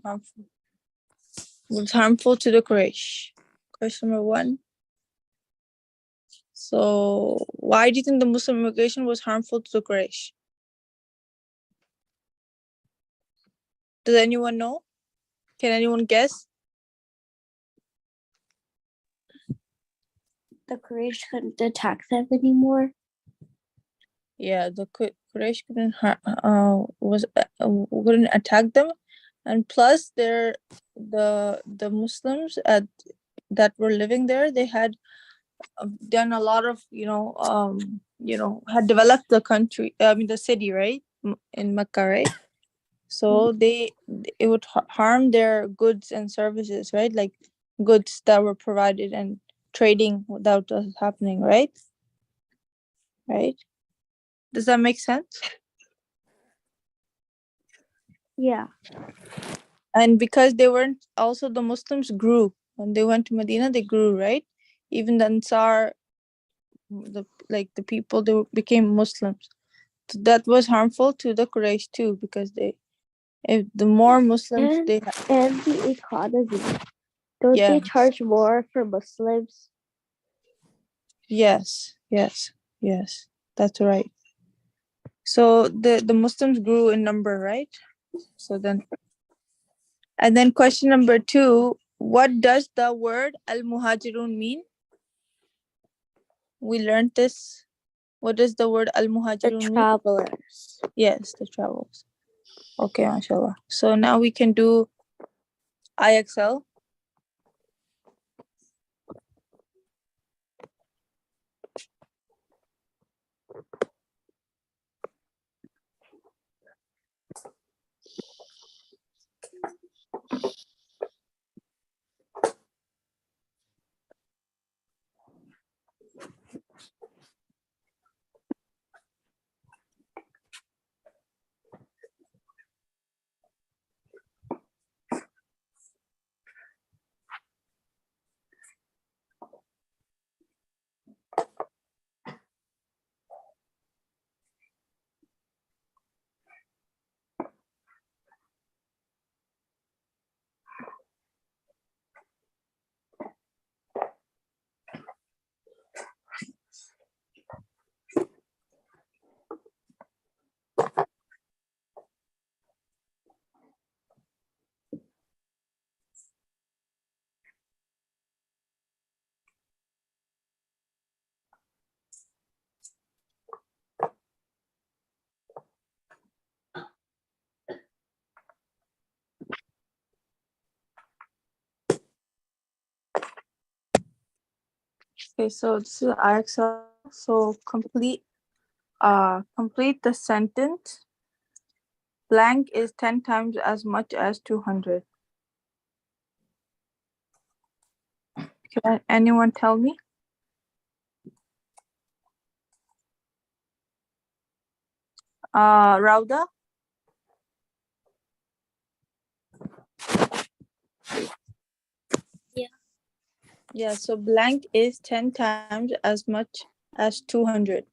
harmful to the Quraysh? Question number 1. So why do you think the Muslim immigration was harmful to the Quraysh? Does anyone know? Can anyone guess? The Quraysh couldn't attack them anymore. Yeah, the Quraysh wouldn't attack them, and plus the Muslims that were living there, they had done a lot of had developed the country. I mean the city, right, in Mecca, right? So it would harm their goods and services, right? Like goods that were provided and trading without us happening, right? Right? Does that make sense? Yeah. And because they weren't, also the Muslims grew when they went to Medina, they grew, right? Even the Ansar, the people, they became Muslims. So that was harmful to the Quraysh too, because if the more Muslims And, they and the economy. Don't they charge more for Muslims? Yes, that's right. So the Muslims grew in number, right? So then, and then question number 2, what does the word al-muhajirun mean? We learned this. What does the word al-muhajirun mean? The travelers. Yes, the travelers. Okay, mashallah. So now we can do IXL. Okay, so this is IXL. So complete the sentence. Blank is 10 times as much as 200. Can anyone tell me? Rauda? Yeah. Yeah, so blank is 10 times as much as 200.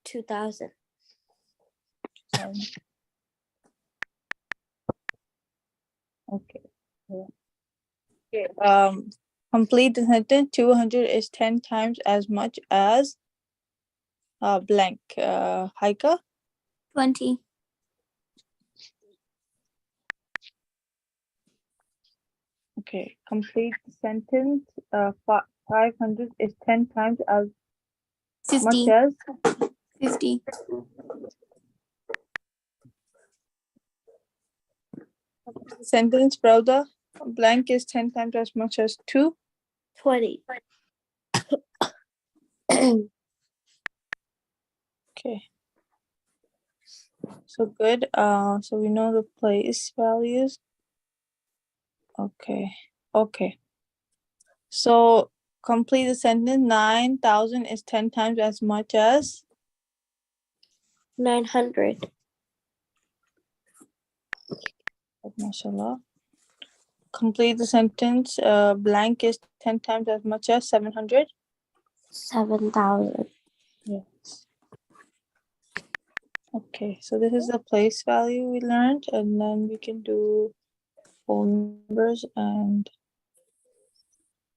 2,000. Okay. Okay. Complete the sentence. 200 is 10 times as much as blank. Haika? 20. Okay. Complete the sentence. 500 is 10 times as 50. much as 50. sentence, Rauda. Blank is 10 times as much as 2. 20. Okay. So good. So we know the place values. Okay. Okay. So complete the sentence. 9,000 is 10 times as much as 900. mashallah. Complete the sentence. Blank is 10 times as much as 700. 7,000. Yes. Okay, so this is the place value we learned, and then we can do phone numbers and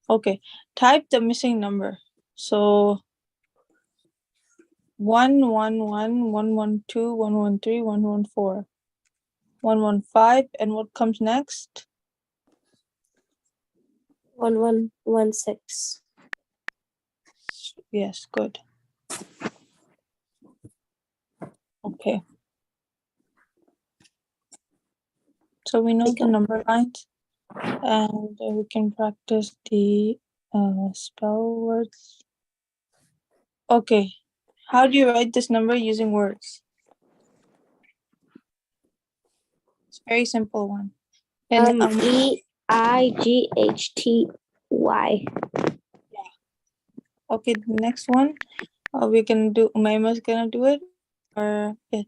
okay, type the missing number. So 111, 112, 113, 114, 115, and what comes next? 1116. Yes, good. Okay. So we know the number lines, and we can practice the spell words. Okay. How do you write this number using words? It's a very simple one. And EIGHTY. okay, the next one, we can do, Umaima's gonna do it. Or yeah.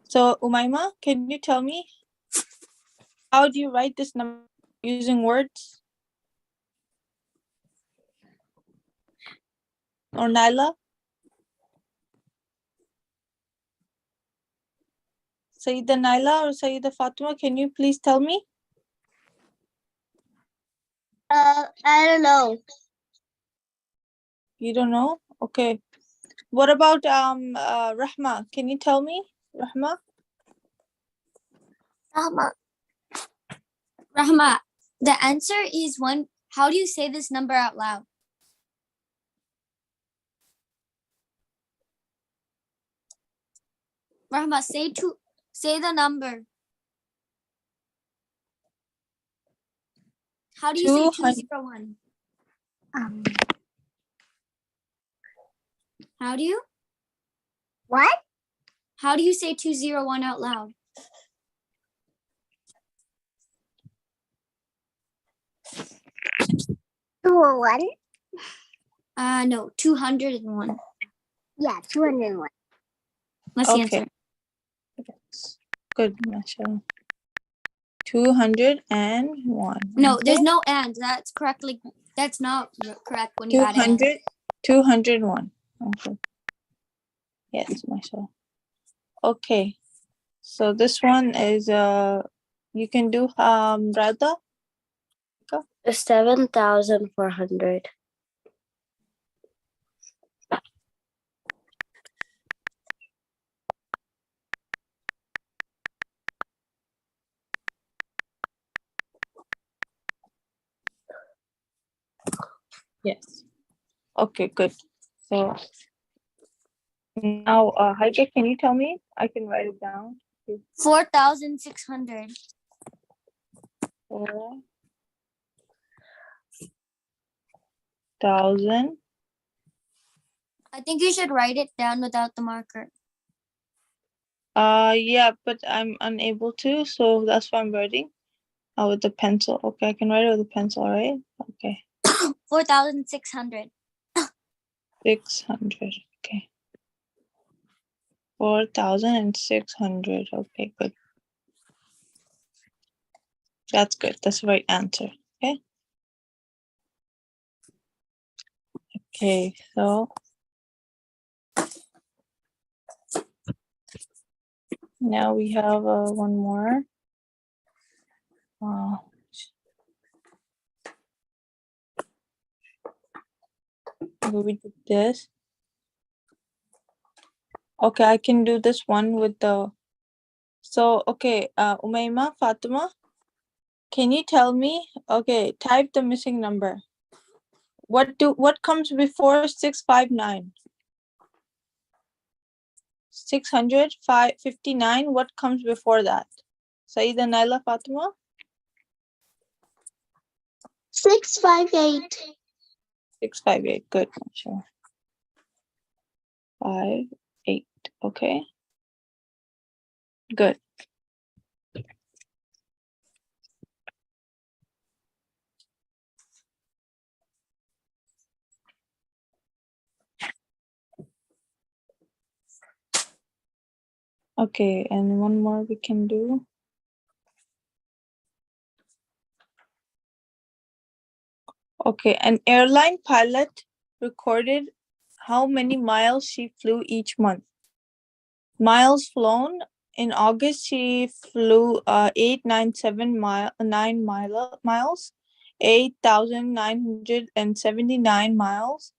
So Umaima, can you tell me how do you write this number using words? Or Naila? Sayyida Naila or Sayyida Fatima, can you please tell me? I don't know. You don't know? Okay. What about Rahma? Can you tell me, Rahma? Rahma, the answer is one. How do you say this number out loud? Rahma, say the number. How do you say 201? How do you? What? How do you say 201 out loud? 201? No, 201. Yeah, 201. What's the Okay. answer? Good, mashallah. 201. No, Okay. there's no and. That's correctly. That's not correct when you add and. 201. Okay. Yes, mashallah. Okay. So this one is you can do Radha. 7,400. Yes. Okay, good. So now Haike, can you tell me? I can write it down. 4,600. 4,000. I think you should write it down without the marker. Yeah, but I'm unable to, so that's why I'm writing with the pencil. Okay, I can write it with a pencil, right? Okay. 4,600. 600. Okay. 4,600. Okay, good. That's good. That's the right answer. Okay. Okay, so now we have one more. We did this. Okay, I can do this one with the. So okay, Umayma, Fatima, can you tell me? Okay, type the missing number. What comes before 659? 659. What comes before that? Saida, Naila, Fatima. 658. 658. Good. Sure. 58. Okay. Good. Okay, and one more we can do. Okay, an airline pilot recorded how many miles she flew each month. Miles flown. In August, she flew 897 miles, 8,979 miles.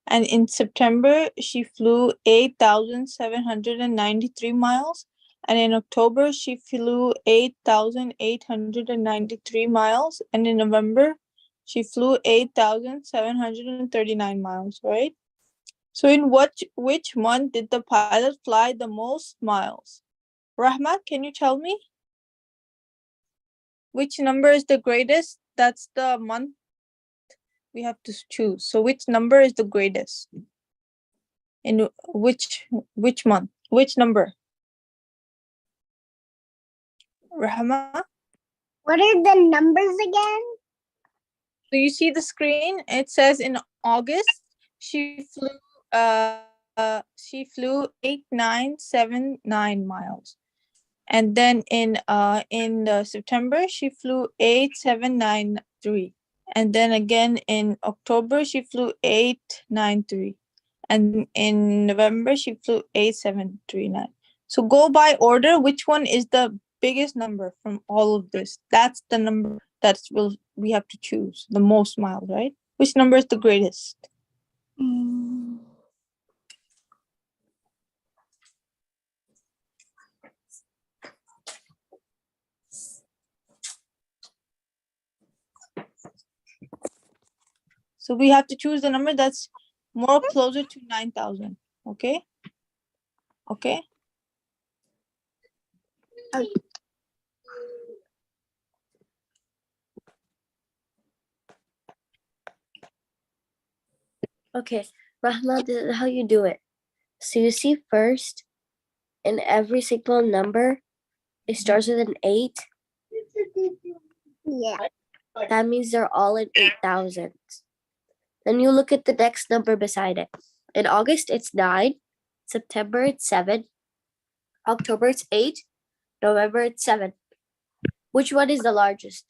And in September, she flew 8,793 miles. And in October, she flew 8,893 miles. And in November, she flew 8,739 miles, right? So in which month did the pilot fly the most miles? Rahmat, can you tell me? Which number is the greatest? That's the month we have to choose. So which number is the greatest? In which month? Which number? Rahma? What are the numbers again? So you see the screen? It says in August she flew 8,979 miles. And then in September she flew 8,793. And then again in October she flew 893. And in November she flew 8,739. So go by order. Which one is the biggest number from all of this? That's the number we have to choose the most miles, right? Which number is the greatest? So we have to choose the number that's more closer to 9,000. Okay. Okay. Okay, Rahma, this is how you do it. So you see first, in every single number, it starts with an 8. Yeah. That means they're all in 8,000. Then you look at the next number beside it. In August, it's 9. September, it's 7. October, it's 8. November, it's 7. Which one is the largest?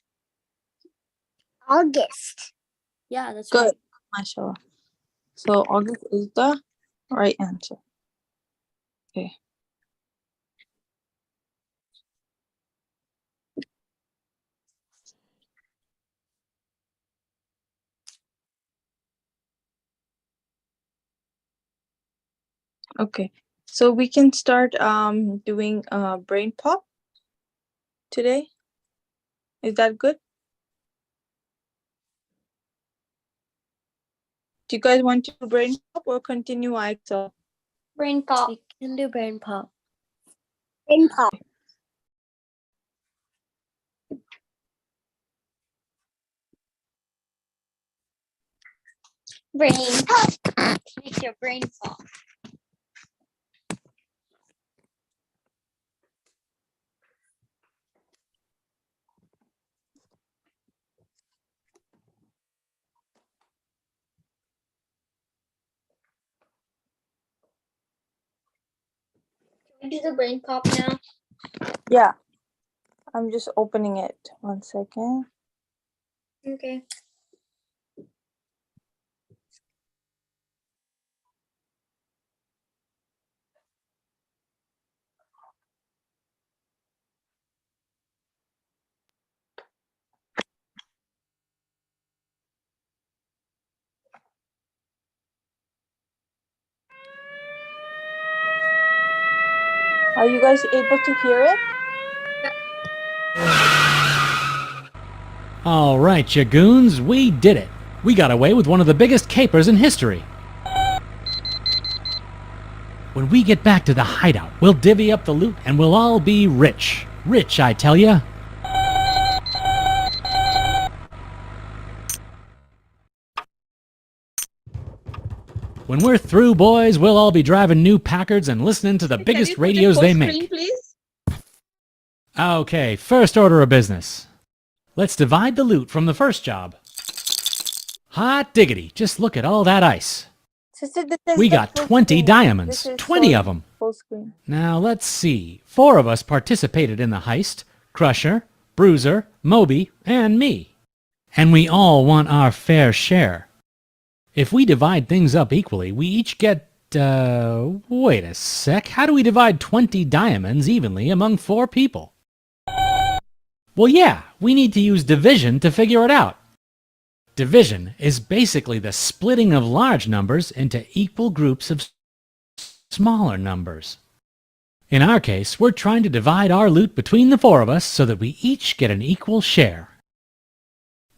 August. Yeah, that's Good. right. Mashallah. So August is the right answer. Okay. Okay. So we can start doing Brainpop today. Is that good? Do you guys want to do Brainpop or continue IXL? Brainpop. We can do Brainpop. Brainpop. Brainpop. Make your brain pop. Do the Brainpop now. Yeah. I'm just opening it. 1 second. Okay. Are you guys able to hear it? All right, you goons, we did it. We got away with one of the biggest capers in history. When we get back to the hideout, we'll divvy up the loot and we'll all be rich. Rich, I tell ya. When we're through, boys, we'll all be driving new Packards and listening to the biggest radios they make. Please? Okay, first order of business. Let's divide the loot from the first job. Hot diggity, just look at all that ice. Sister, this is We the got full 20 screen. diamonds, This is 20 of them. Full screen. Now let's see. 4 of us participated in the heist. Crusher, Bruiser, Moby, and me. And we all want our fair share. If we divide things up equally, we each get, wait a sec. How do we divide 20 diamonds evenly among 4 people? Well, yeah, we need to use division to figure it out. Division is basically the splitting of large numbers into equal groups of smaller numbers. In our case, we're trying to divide our loot between the 4 of us so that we each get an equal share.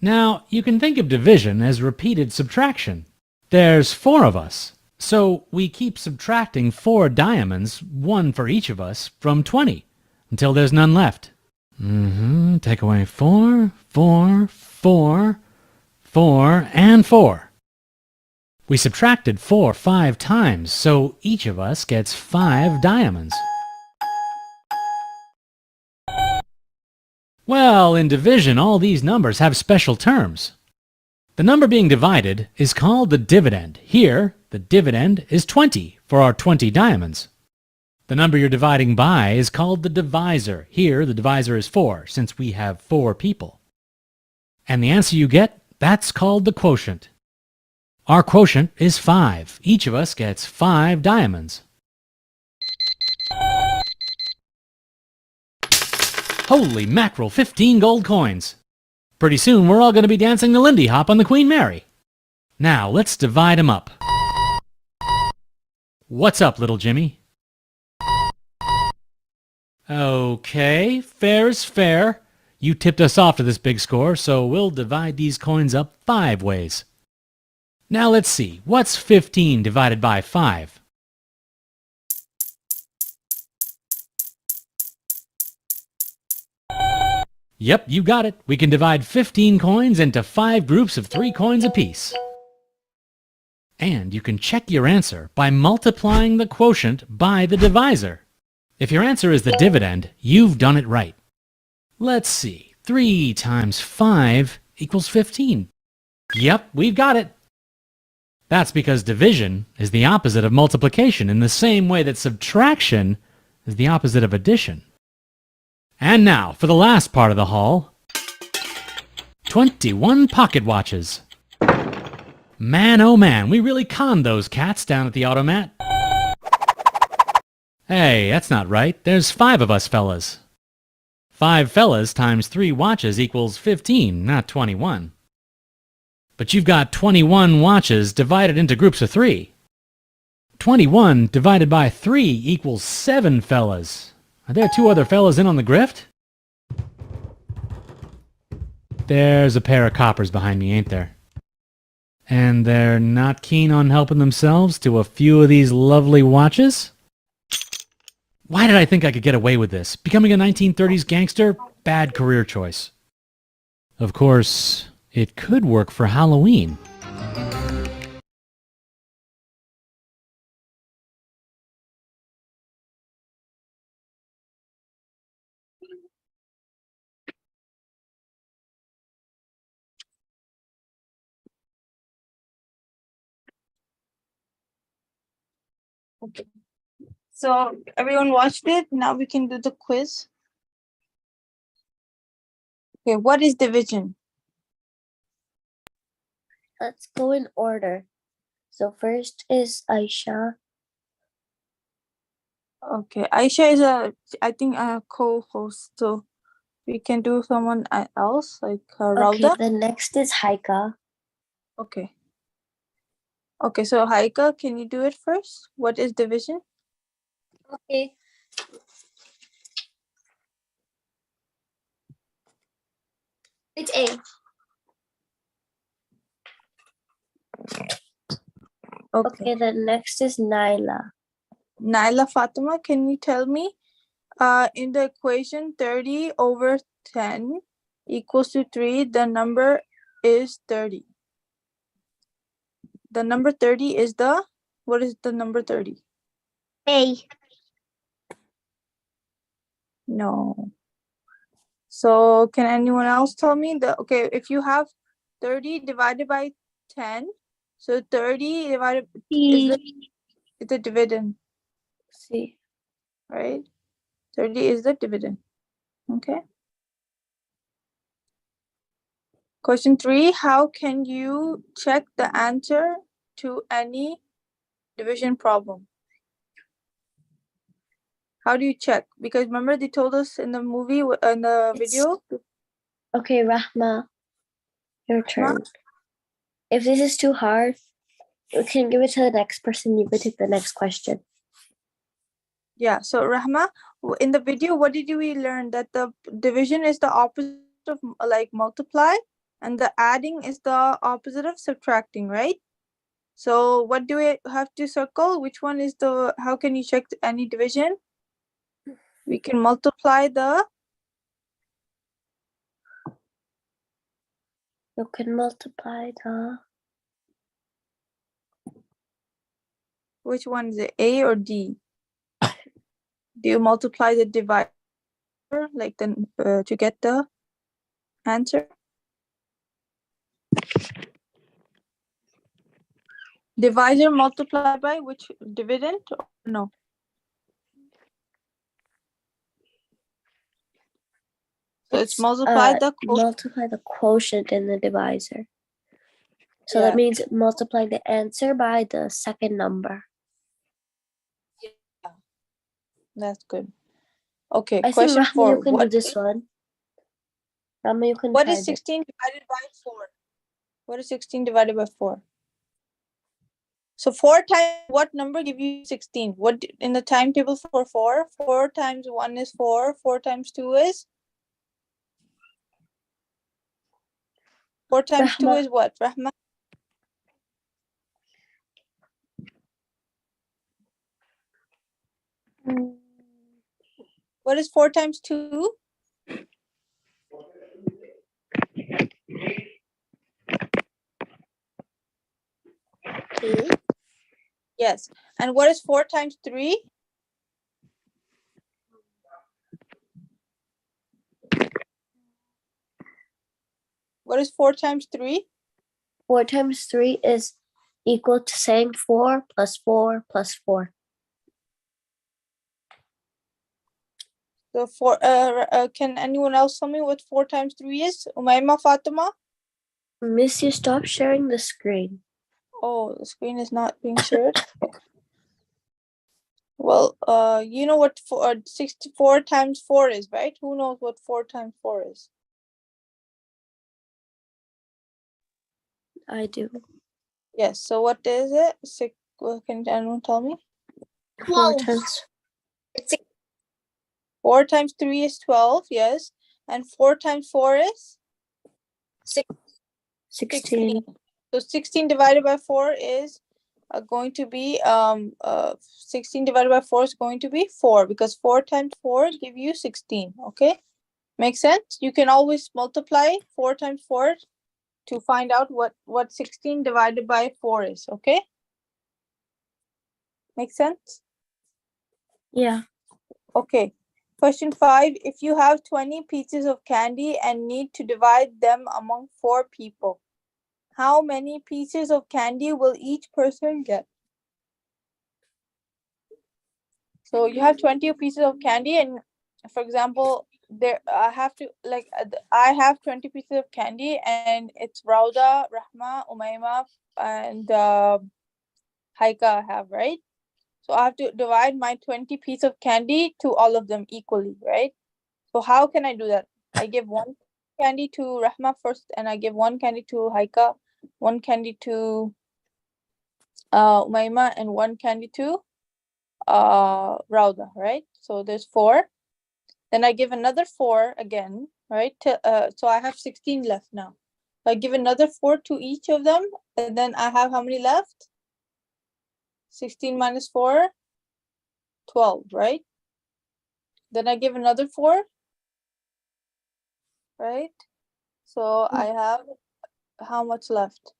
Now, you can think of division as repeated subtraction. There's 4 of us, so we keep subtracting 4 diamonds, 1 for each of us, from 20, until there's none left. Take away 4, 4, 4, 4, and 4. We subtracted 4 5 times, so each of us gets 5 diamonds. Well, in division, all these numbers have special terms. The number being divided is called the dividend. Here, the dividend is 20 for our 20 diamonds. The number you're dividing by is called the divisor. Here, the divisor is 4, since we have 4 people. And the answer you get, that's called the quotient. Our quotient is 5. Each of us gets 5 diamonds. Holy mackerel, 15 gold coins. Pretty soon we're all going to be dancing the Lindy Hop on the Queen Mary. Now, let's divide 'em up. What's up, little Jimmy? Okay, fair is fair. You tipped us off to this big score, so we'll divide these coins up 5 ways. Now let's see, what's 15 divided by 5? Yep, you got it. We can divide 15 coins into 5 groups of 3 coins apiece. And you can check your answer by multiplying the quotient by the divisor. If your answer is the dividend, you've done it right. Let's see, 3 times 5 equals 15. Yep, we've got it. That's because division is the opposite of multiplication in the same way that subtraction is the opposite of addition. And now, for the last part of the haul, 21 pocket watches. Man, oh man, we really conned those cats down at the automat. Hey, that's not right. There's 5 of us fellas. 5 fellas times 3 watches equals 15, not 21. But you've got 21 watches divided into groups of 3. 21 divided by 3 equals 7 fellas. Are there 2 other fellas in on the grift? There's a pair of coppers behind me, ain't there? And they're not keen on helping themselves to a few of these lovely watches? Why did I think I could get away with this? Becoming a 1930s gangster? Bad career choice. Of course, it could work for Halloween. So everyone watched it. Now we can do the quiz. Okay, what is division? Let's go in order. So first is Aisha. Okay, Aisha is I think a co-host, so we can do someone else like Okay, Rauda. the next is Haika. Okay. Okay, so Haika, can you do it first? What is division? Okay. It's A. Okay, the next is Naila. Naila Fatima, can you tell me in the equation 30 over 10 equals to 3, the number is 30. The number 30 is what is the number 30? A. No. So can anyone else tell me okay, if you have 30 divided by 10, so 30 divided is the dividend, See. right? 30 is the dividend. Okay. Question 3, how can you check the answer to any division problem? How do you check? Because remember they told us in the movie, in the video. Okay, Rahma, your turn. If this is too hard, we can give it to the next person. You can take the next question. Yeah, so Rahma, in the video, what did we learn? That the division is the opposite of like multiply, and the adding is the opposite of subtracting, right? So what do we have to circle? Which one is how can you check any division? We can multiply You can multiply the... which one is it, A or D? Do you multiply the divisor, like to get the answer? Divisor multiplied by which dividend or no? So it's multiply the quotient. Multiply the quotient in the divisor. So that means multiply the answer by the second number. Yeah. That's good. Okay, I question think Rahma, 4. you can do this one. Rahma, you can What try is 16 divided by 4? What is 16 divided by 4? So 4 times what number give you 16? What in the timetable for 4? 4 times 1 is 4. 4 times 2 is? 4 times Rahma. 2 is what, Rahma? What is 4 times 2? 2. Yes. And what is 4 times 3? What is 4 times 3? 4 times 3 is equal to saying 4 plus 4 plus 4. So can anyone else tell me what 4 times 3 is? Umayma, Fatima? Miss, you stop sharing the screen. Oh, the screen is not being shared. Well, you know what 64 times 4 is, right? Who knows what 4 times 4 is? I do. Yes. So what is it? Can anyone tell me? 4 times 4 times 3 is 12. Yes. And 4 times 4 is 16. So 16 divided by 4 is going to be 16 divided by 4 is going to be 4, because 4 times 4 give you 16. Okay, makes sense. You can always multiply 4 times 4 to find out what 16 divided by 4 is. Okay, makes sense. Yeah. Okay, question 5, if you have 20 pieces of candy and need to divide them among 4 people, how many pieces of candy will each person get? So you have 20 pieces of candy, and for example, there I have to like I have 20 pieces of candy, and it's Rauda, Rahma, Umayma, and Haika I have, right? So I have to divide my 20 pieces of candy to all of them equally, right? So how can I do that? I give one candy to Rahma first, and I give one candy to Haika, one candy to Umayma, and one candy to Rauda, right? So there's 4. Then I give another 4 again, right? So I have 16 left now. I give another 4 to each of them, and then I have how many left? 16 minus 4, 12, right? Then I give another 4, right? So I have how much left?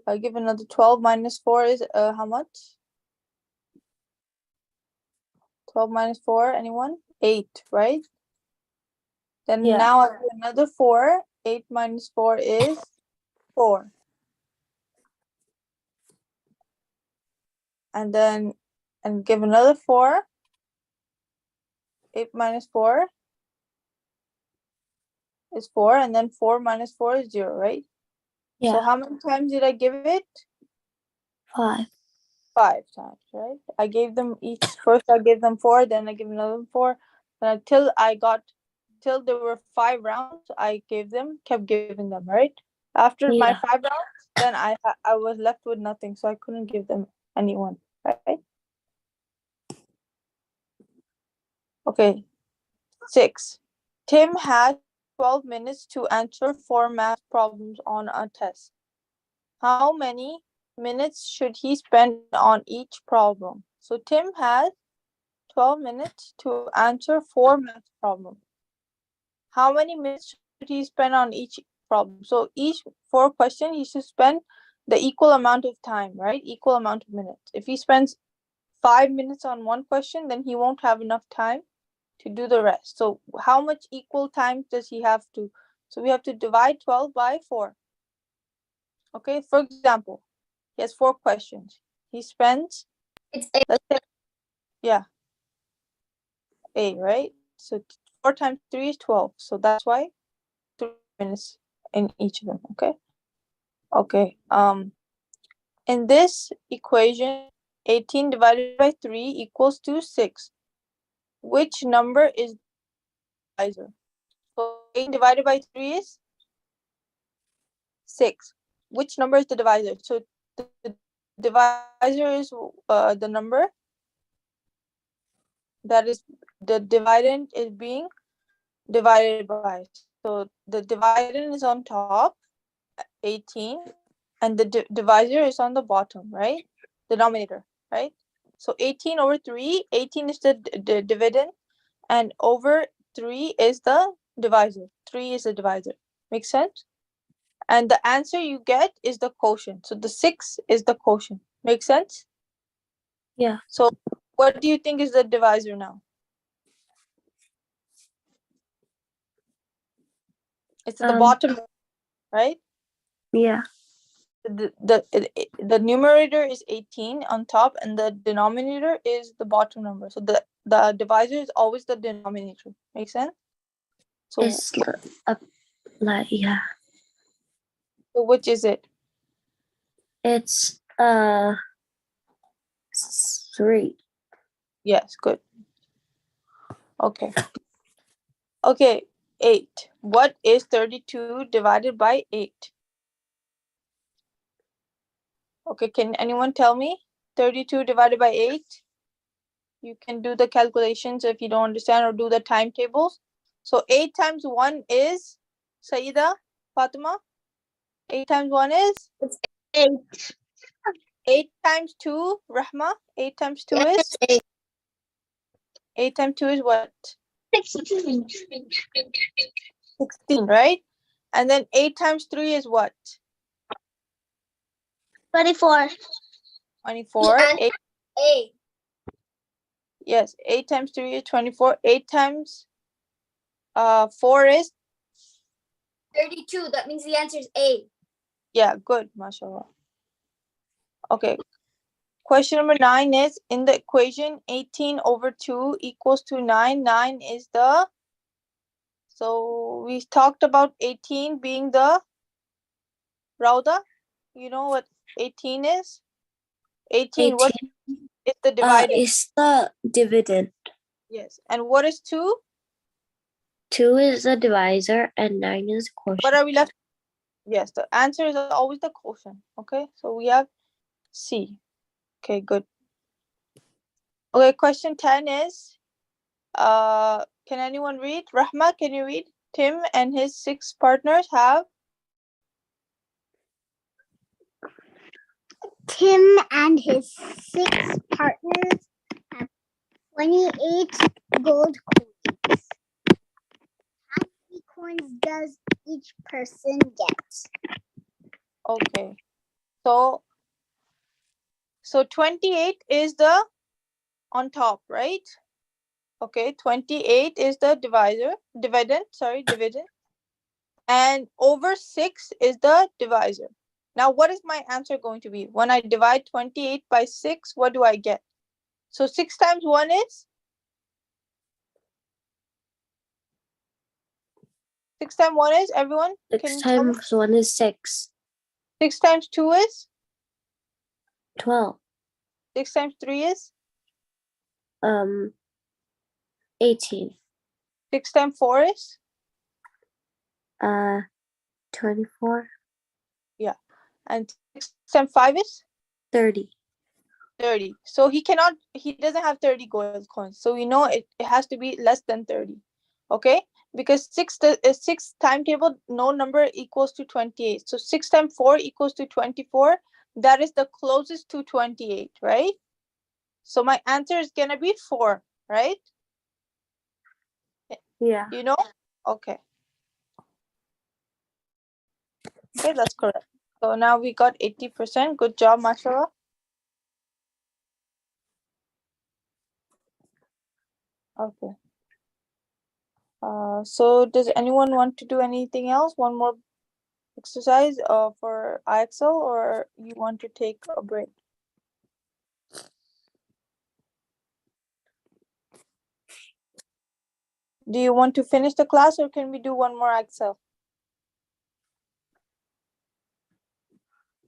I give another 12 minus 4 is how much? 12 minus 4, anyone? 8, right? Then Yeah. now I give another 4. 8 minus 4 is 4. And then give another 4. 8 minus 4 is 4, and then 4 minus 4 is 0, right? Yeah. So how many times did I give it? 5. 5 times, right? I gave them each, first I gave them 4, then I gave another 4, and till there were 5 rounds, I kept giving them, right? After my 5 rounds, then I was left with nothing, so I couldn't give them anyone, right? Okay, 6. Tim had 12 minutes to answer 4 math problems on a test. How many minutes should he spend on each problem? So Tim has 12 minutes to answer 4 math problems. How many minutes should he spend on each problem? So each 4 questions, he should spend the equal amount of time, right? Equal amount of minutes. If he spends 5 minutes on one question, then he won't have enough time to do the rest. So how much equal time does he have to? So we have to divide 12 by 4. Okay, for example, he has 4 questions. He spends, It's let's say, yeah, A, right? So 4 times 3 is 12. So that's why 3 minutes in each of them, okay? Okay, in this equation, 18 divided by 3 equals to 6. Which number is the divisor? So 18 divided by 3 is 6. Which number is the divisor? So the divisor is the number that is the dividend is being divided by. So the dividend is on top, 18, and the divisor is on the bottom, right? Denominator, right? So 18 over 3, 18 is the dividend, and over 3 is the divisor. 3 is the divisor. Make sense? And the answer you get is the quotient. So the 6 is the quotient. Make sense? Yeah. So what do you think is the divisor now? It's at the bottom, right? Yeah. The numerator is 18 on top, and the denominator is the bottom number. So the divisor is always the denominator. Make sense? So, It's like yeah. so which is it? It's 3. Yes, good. Okay. Okay, 8. What is 32 divided by 8? Okay, can anyone tell me? 32 divided by 8? You can do the calculations if you don't understand, or do the timetables. So 8 times 1 is, Saida, Fatima? 8 times 1 is? 8. 8 times 2, Rahma? 8 times 2 is? 8. 8 times 2 is what? 16. 16, right? And then 8 times 3 is what? 24. 24. 8. A. Yes, 8 times 3 is 24. 8 times 4 is? 32. That means the answer is A. Yeah, good, mashallah. Okay. Question number 9 is, in the equation 18 over 2 equals to 9. 9 is the, so we talked about 18 being the, Rauda, you know what 18 is? 18, what is the dividend? Is the dividend. Yes. And what is 2? 2 is the divisor and 9 is the quotient. What are we left? Yes, the answer is always the quotient. Okay, so we have C. Okay, good. Okay, question 10 is, can anyone read? Rahma, can you read? Tim and his 6 partners have? Tim and his 6 partners have 28 gold coins. How many coins does each person get? Okay, so 28 is the on top, right? Okay, 28 is the dividend, and over 6 is the divisor. Now, what is my answer going to be? When I divide 28 by 6, what do I get? So 6 times 1 is? 6 times 1 is, everyone? 6 times 1 is 6. 6 times 2 is? 12. 6 times 3 is? 18. 6 times 4 is? 24. Yeah. And 6 times 5 is? 30. 30. So he doesn't have 30 gold coins. So we know it has to be less than 30. Okay? Because 6 timetable, no number equals to 28. So 6 times 4 equals to 24. That is the closest to 28, right? So my answer is going to be 4, right? Yeah. You know? Okay. Okay, that's correct. So now we got 80%. Good job, mashallah. Okay. So does anyone want to do anything else? One more exercise for IXL, or you want to take a break? Do you want to finish the class, or can we do one more IXL?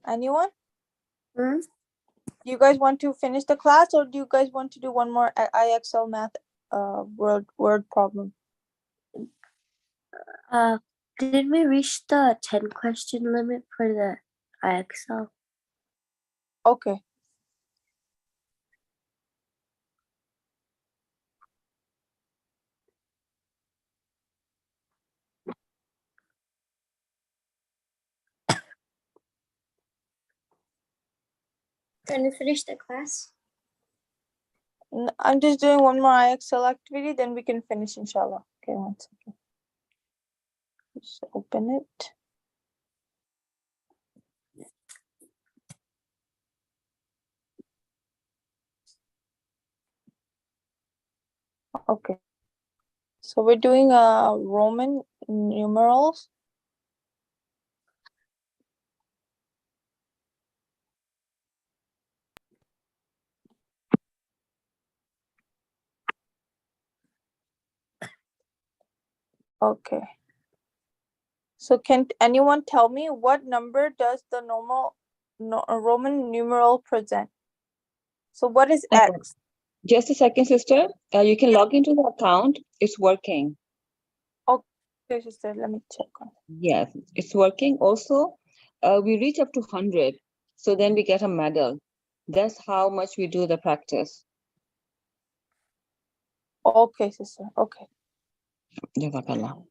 Anyone? Hmm? Do you guys want to finish the class, or do you guys want to do one more IXL math word problem? Did we reach the 10 question limit for the IXL? Okay. Can you finish the class? I'm just doing one more IXL activity, then we can finish, inshallah. Okay, one second. Just open it. Okay. So we're doing Roman numerals. Okay. So can anyone tell me what number does the Roman numeral present? So what is X? Just a second, sister. You can log into the account. It's working. Okay, sister, let me check on it. Yes, it's working. Also, we reach up to 100. So then we get a medal. That's how much we do the practice. Okay, sister. Okay. Jazakallah.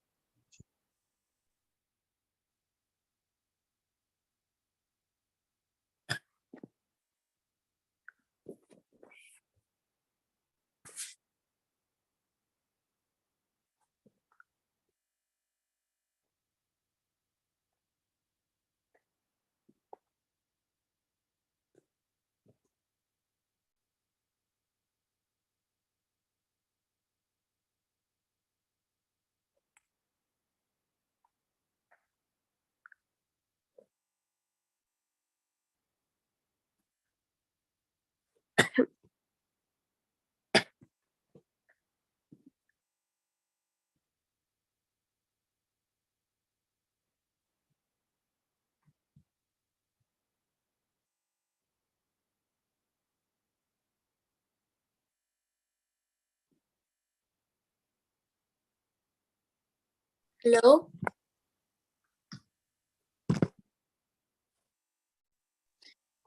Hello?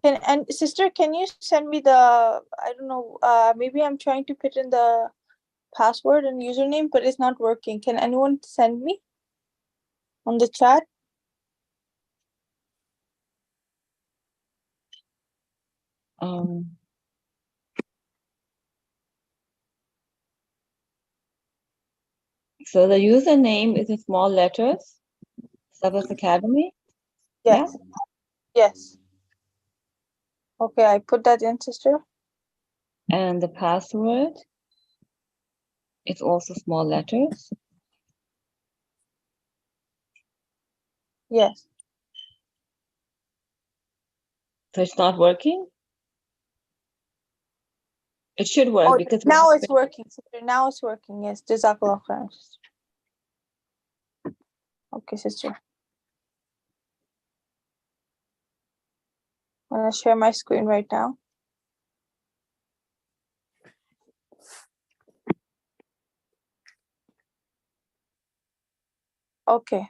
And sister, can you send me the, I don't know, maybe I'm trying to put in the password and username, but it's not working. Can anyone send me on the chat? So the username is in small letters, Sabas Academy. Yes. Yeah? Yes. Okay, I put that in, sister. And the password is also small letters. Yes. So it's not working? It should work Oh, because now it's working, sister. Now it's working. Yes. Jazakallah khairan, sister. Okay, sister. I'm gonna share my screen right now. Okay.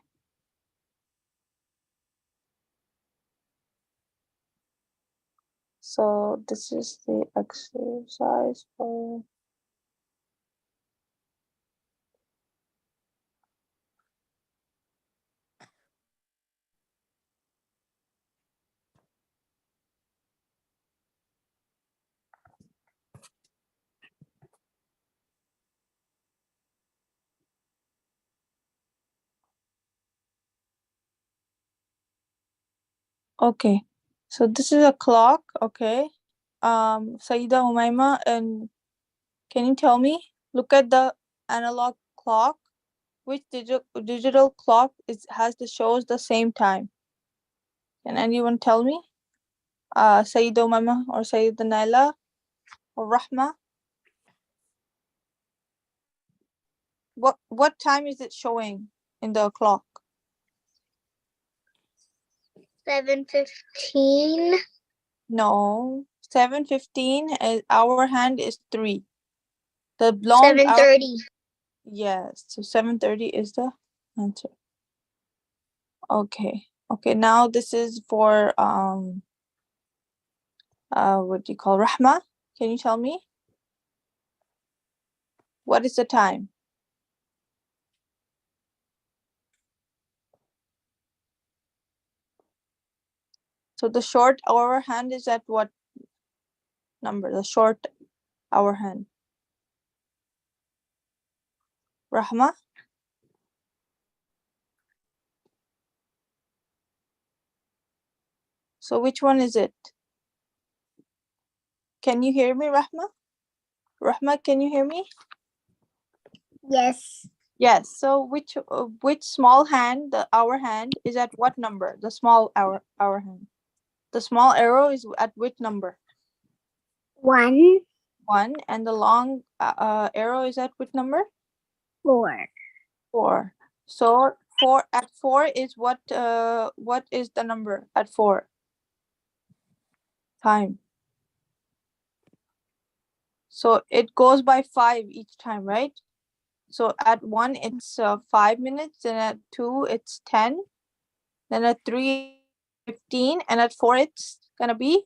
So this is the exercise for. Okay. So this is a clock. Okay. Sayyida Umaima, and can you tell me? Look at the analog clock. Which digital clock shows the same time? Can anyone tell me? Sayyida Umaima or Sayyida Naila or Rahma? What time is it showing in the clock? 7:15. No, 7:15. Our hand is 3. The long 7:30. Yes, so 7:30 is the answer. Okay. Okay, now this is for what do you call Rahma? Can you tell me? What is the time? So the short hour hand is at what number? The short hour hand. Rahma? So which one is it? Can you hear me, Rahma? Rahma, can you hear me? Yes. Yes. So which small hand, the hour hand, is at what number? The small hour hand. The small arrow is at which number? 1. 1. And the long arrow is at which number? 4. 4. So 4 is what is the number at 4? Time. So it goes by 5 each time, right? So at 1 it's 5 minutes, and at 2 it's 10, then at 3 15, and at 4 it's gonna be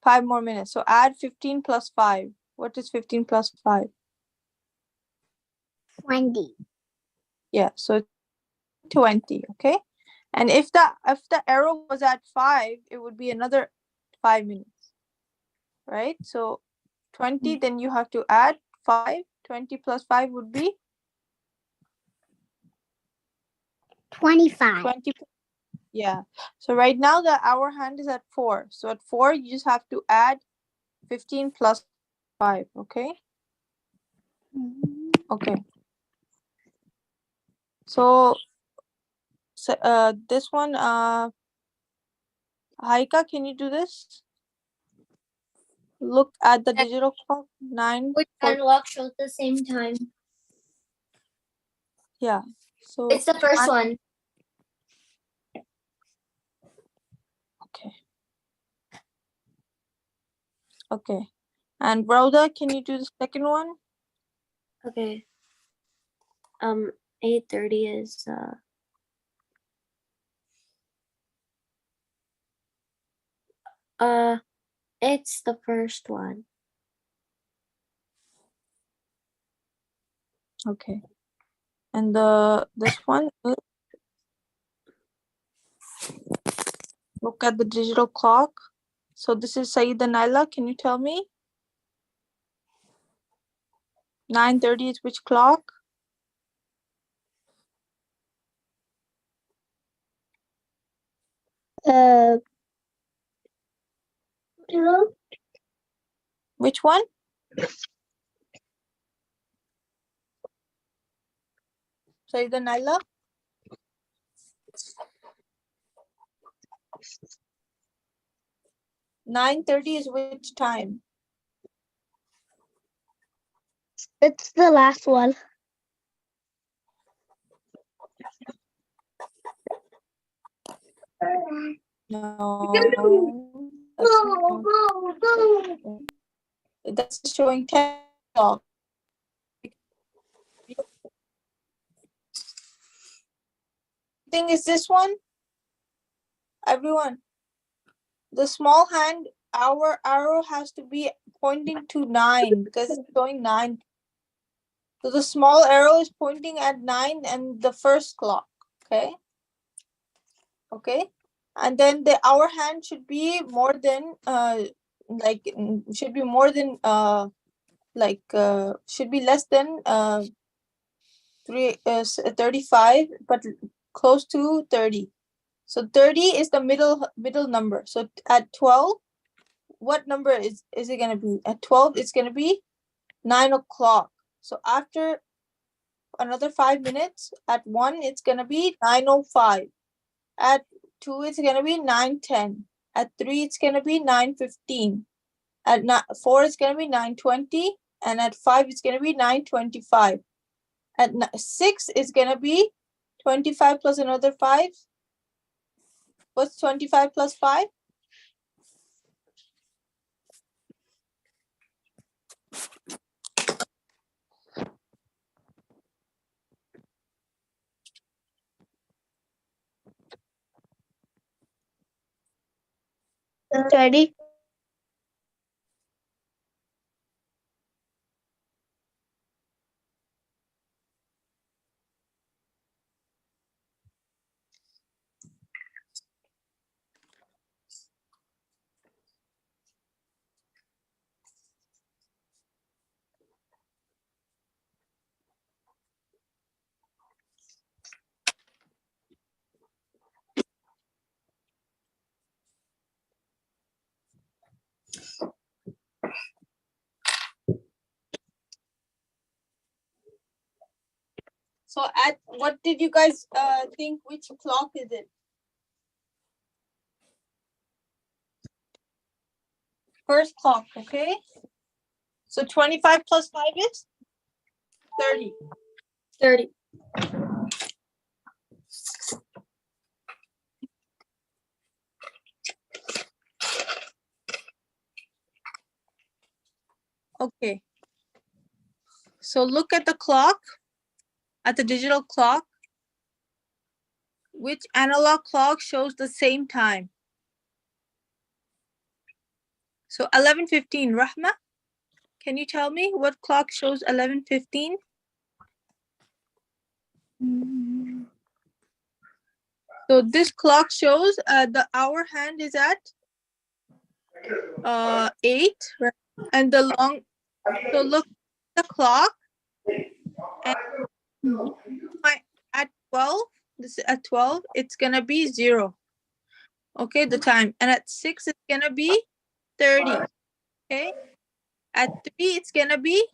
5 more minutes. So add 15 plus 5. What is 15 plus 5? 20. Yeah, so 20, okay? And if the arrow was at 5, it would be another 5 minutes, right? So 20, then you have to add 5. 20 plus 5 would be 25. 20. Yeah. So right now the hour hand is at 4. So at 4, you just have to add 15 plus 5, okay? Okay. So this one, Haika, can you do this? Look at the digital clock. 9. Which analog shows the same time? Yeah. So It's the first one. Okay. Okay. And Rhoda, can you do the second one? Okay. 8:30 is it's the first one. Okay. And this one is, look at the digital clock. So this is Sayyida Naila. Can you tell me? 9:30 is which clock? Which one? Sayyida Naila? $9:30 is which time? It's the last one. No. That's showing 10 o'clock. Thing is this one? Everyone, the small hand, our arrow has to be pointing to 9 because it's showing 9. So the small arrow is pointing at 9 and the first clock. Okay. Okay. And then the hour hand should be more than should be more than should be less than 35, but close to 30. So 30 is the middle number. So at 12, what number is it gonna be? At 12, it's gonna be 9 o'clock. So after another 5 minutes, at 1, it's gonna be 9:05. At 2, it's gonna be 9:10. At 3, it's gonna be 9:15. At 4, it's gonna be 9:20, and at 5, it's gonna be 9:25. At 6, it's gonna be 25 plus another 5. What's 25 plus 5? Ready? So at what did you guys think? Which clock is it? First clock, okay? So 25 plus 5 is 30. 30. Okay. So look at the clock, at the digital clock. Which analog clock shows the same time? So 11:15, Rahma, can you tell me what clock shows 11:15? So this clock shows the hour hand is at 8, right? And the long, so look at the clock, and at 12, this is at 12, it's gonna be 0. Okay, the time. And at 6, it's gonna be 30. Okay. At 3, it's gonna be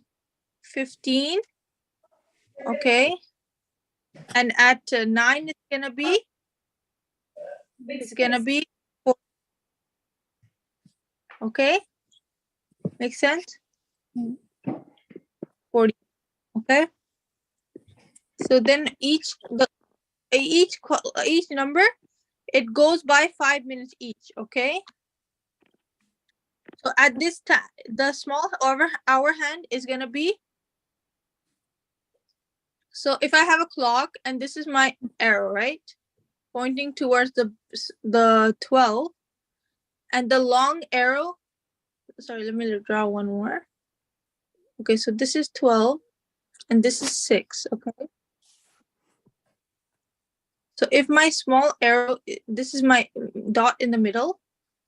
15. Okay. And at 9, it's gonna be 4. Okay. Make sense? 40. Okay. So then each number, it goes by 5 minutes each. Okay. So at this time, the small hour hand is gonna be. So if I have a clock and this is my arrow, right, pointing towards the 12, and the long arrow. Sorry, let me draw one more. Okay, so this is 12, and this is 6. Okay. So if my small arrow, this is my dot in the middle.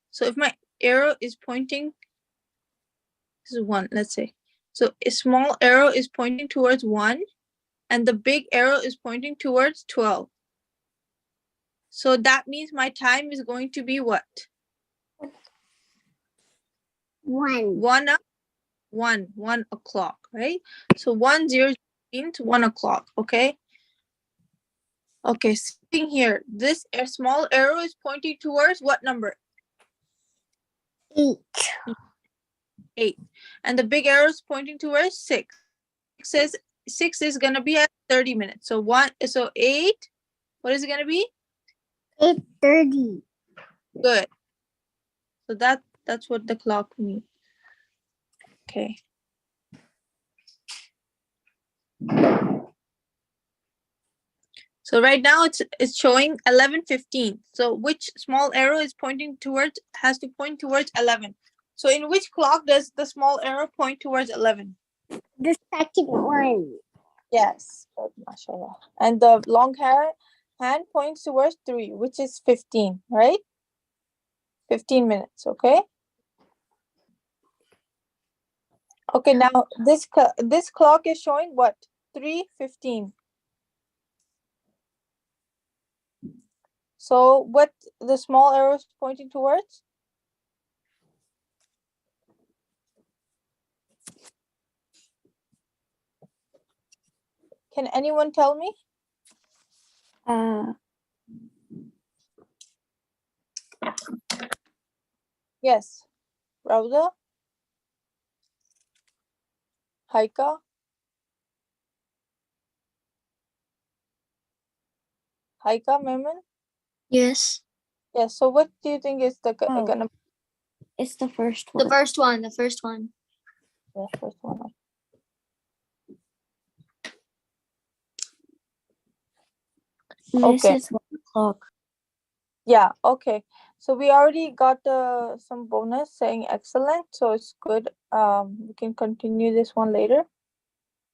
So if my arrow is pointing, this is 1, let's say. So a small arrow is pointing towards 1, and the big arrow is pointing towards 12. So that means my time is going to be what? 1. 1 o'clock, right? So 1 0 means 1 o'clock, okay? Okay, sitting here, this small arrow is pointing towards what number? 8. 8. And the big arrow is pointing towards 6. It says 6 is gonna be at 30 minutes. So 8, what is it gonna be? 8:30. Good. So that's what the clock means. Okay. So right now it's showing 11:15. So which small arrow is pointing towards, has to point towards 11. So in which clock does the small arrow point towards 11? The second one. Yes. Mashallah. And the long hand points towards 3, which is 15, right? 15 minutes, okay? Okay, now this clock is showing what? 3:15. So what the small arrow is pointing towards? Can anyone tell me? Yes. Rauda? Haika? Haika, Memen? Yes. Yes. So what do you think is the gonna be It's the first one. The first one. The first one. the first one? This Okay. is 1 o'clock. Yeah, okay. So we already got some bonus saying excellent, so it's good. We can continue this one later.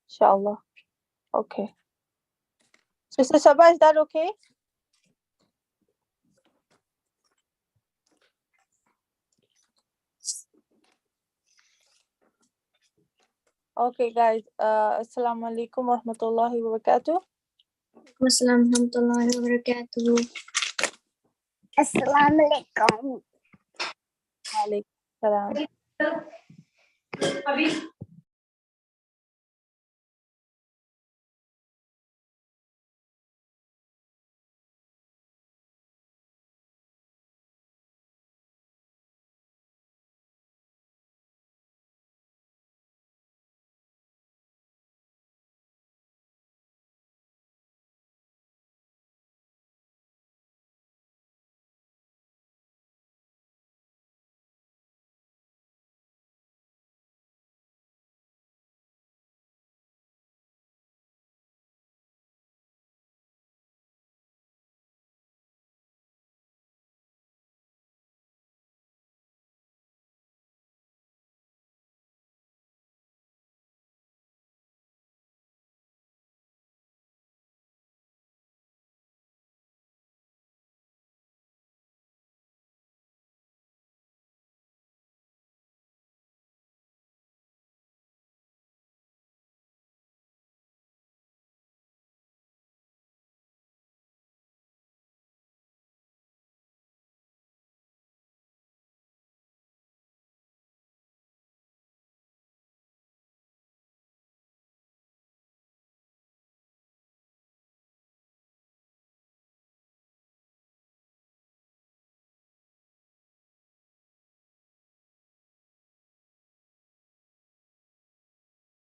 Inshallah. Okay. Sister Sabah, is that okay? Okay, guys. Assalamu alaikum wa rahmatullahi wa barakatuh. Wassalamu warahmatullahi wabarakatuh. Assalamu alaikum. Alaikum salam.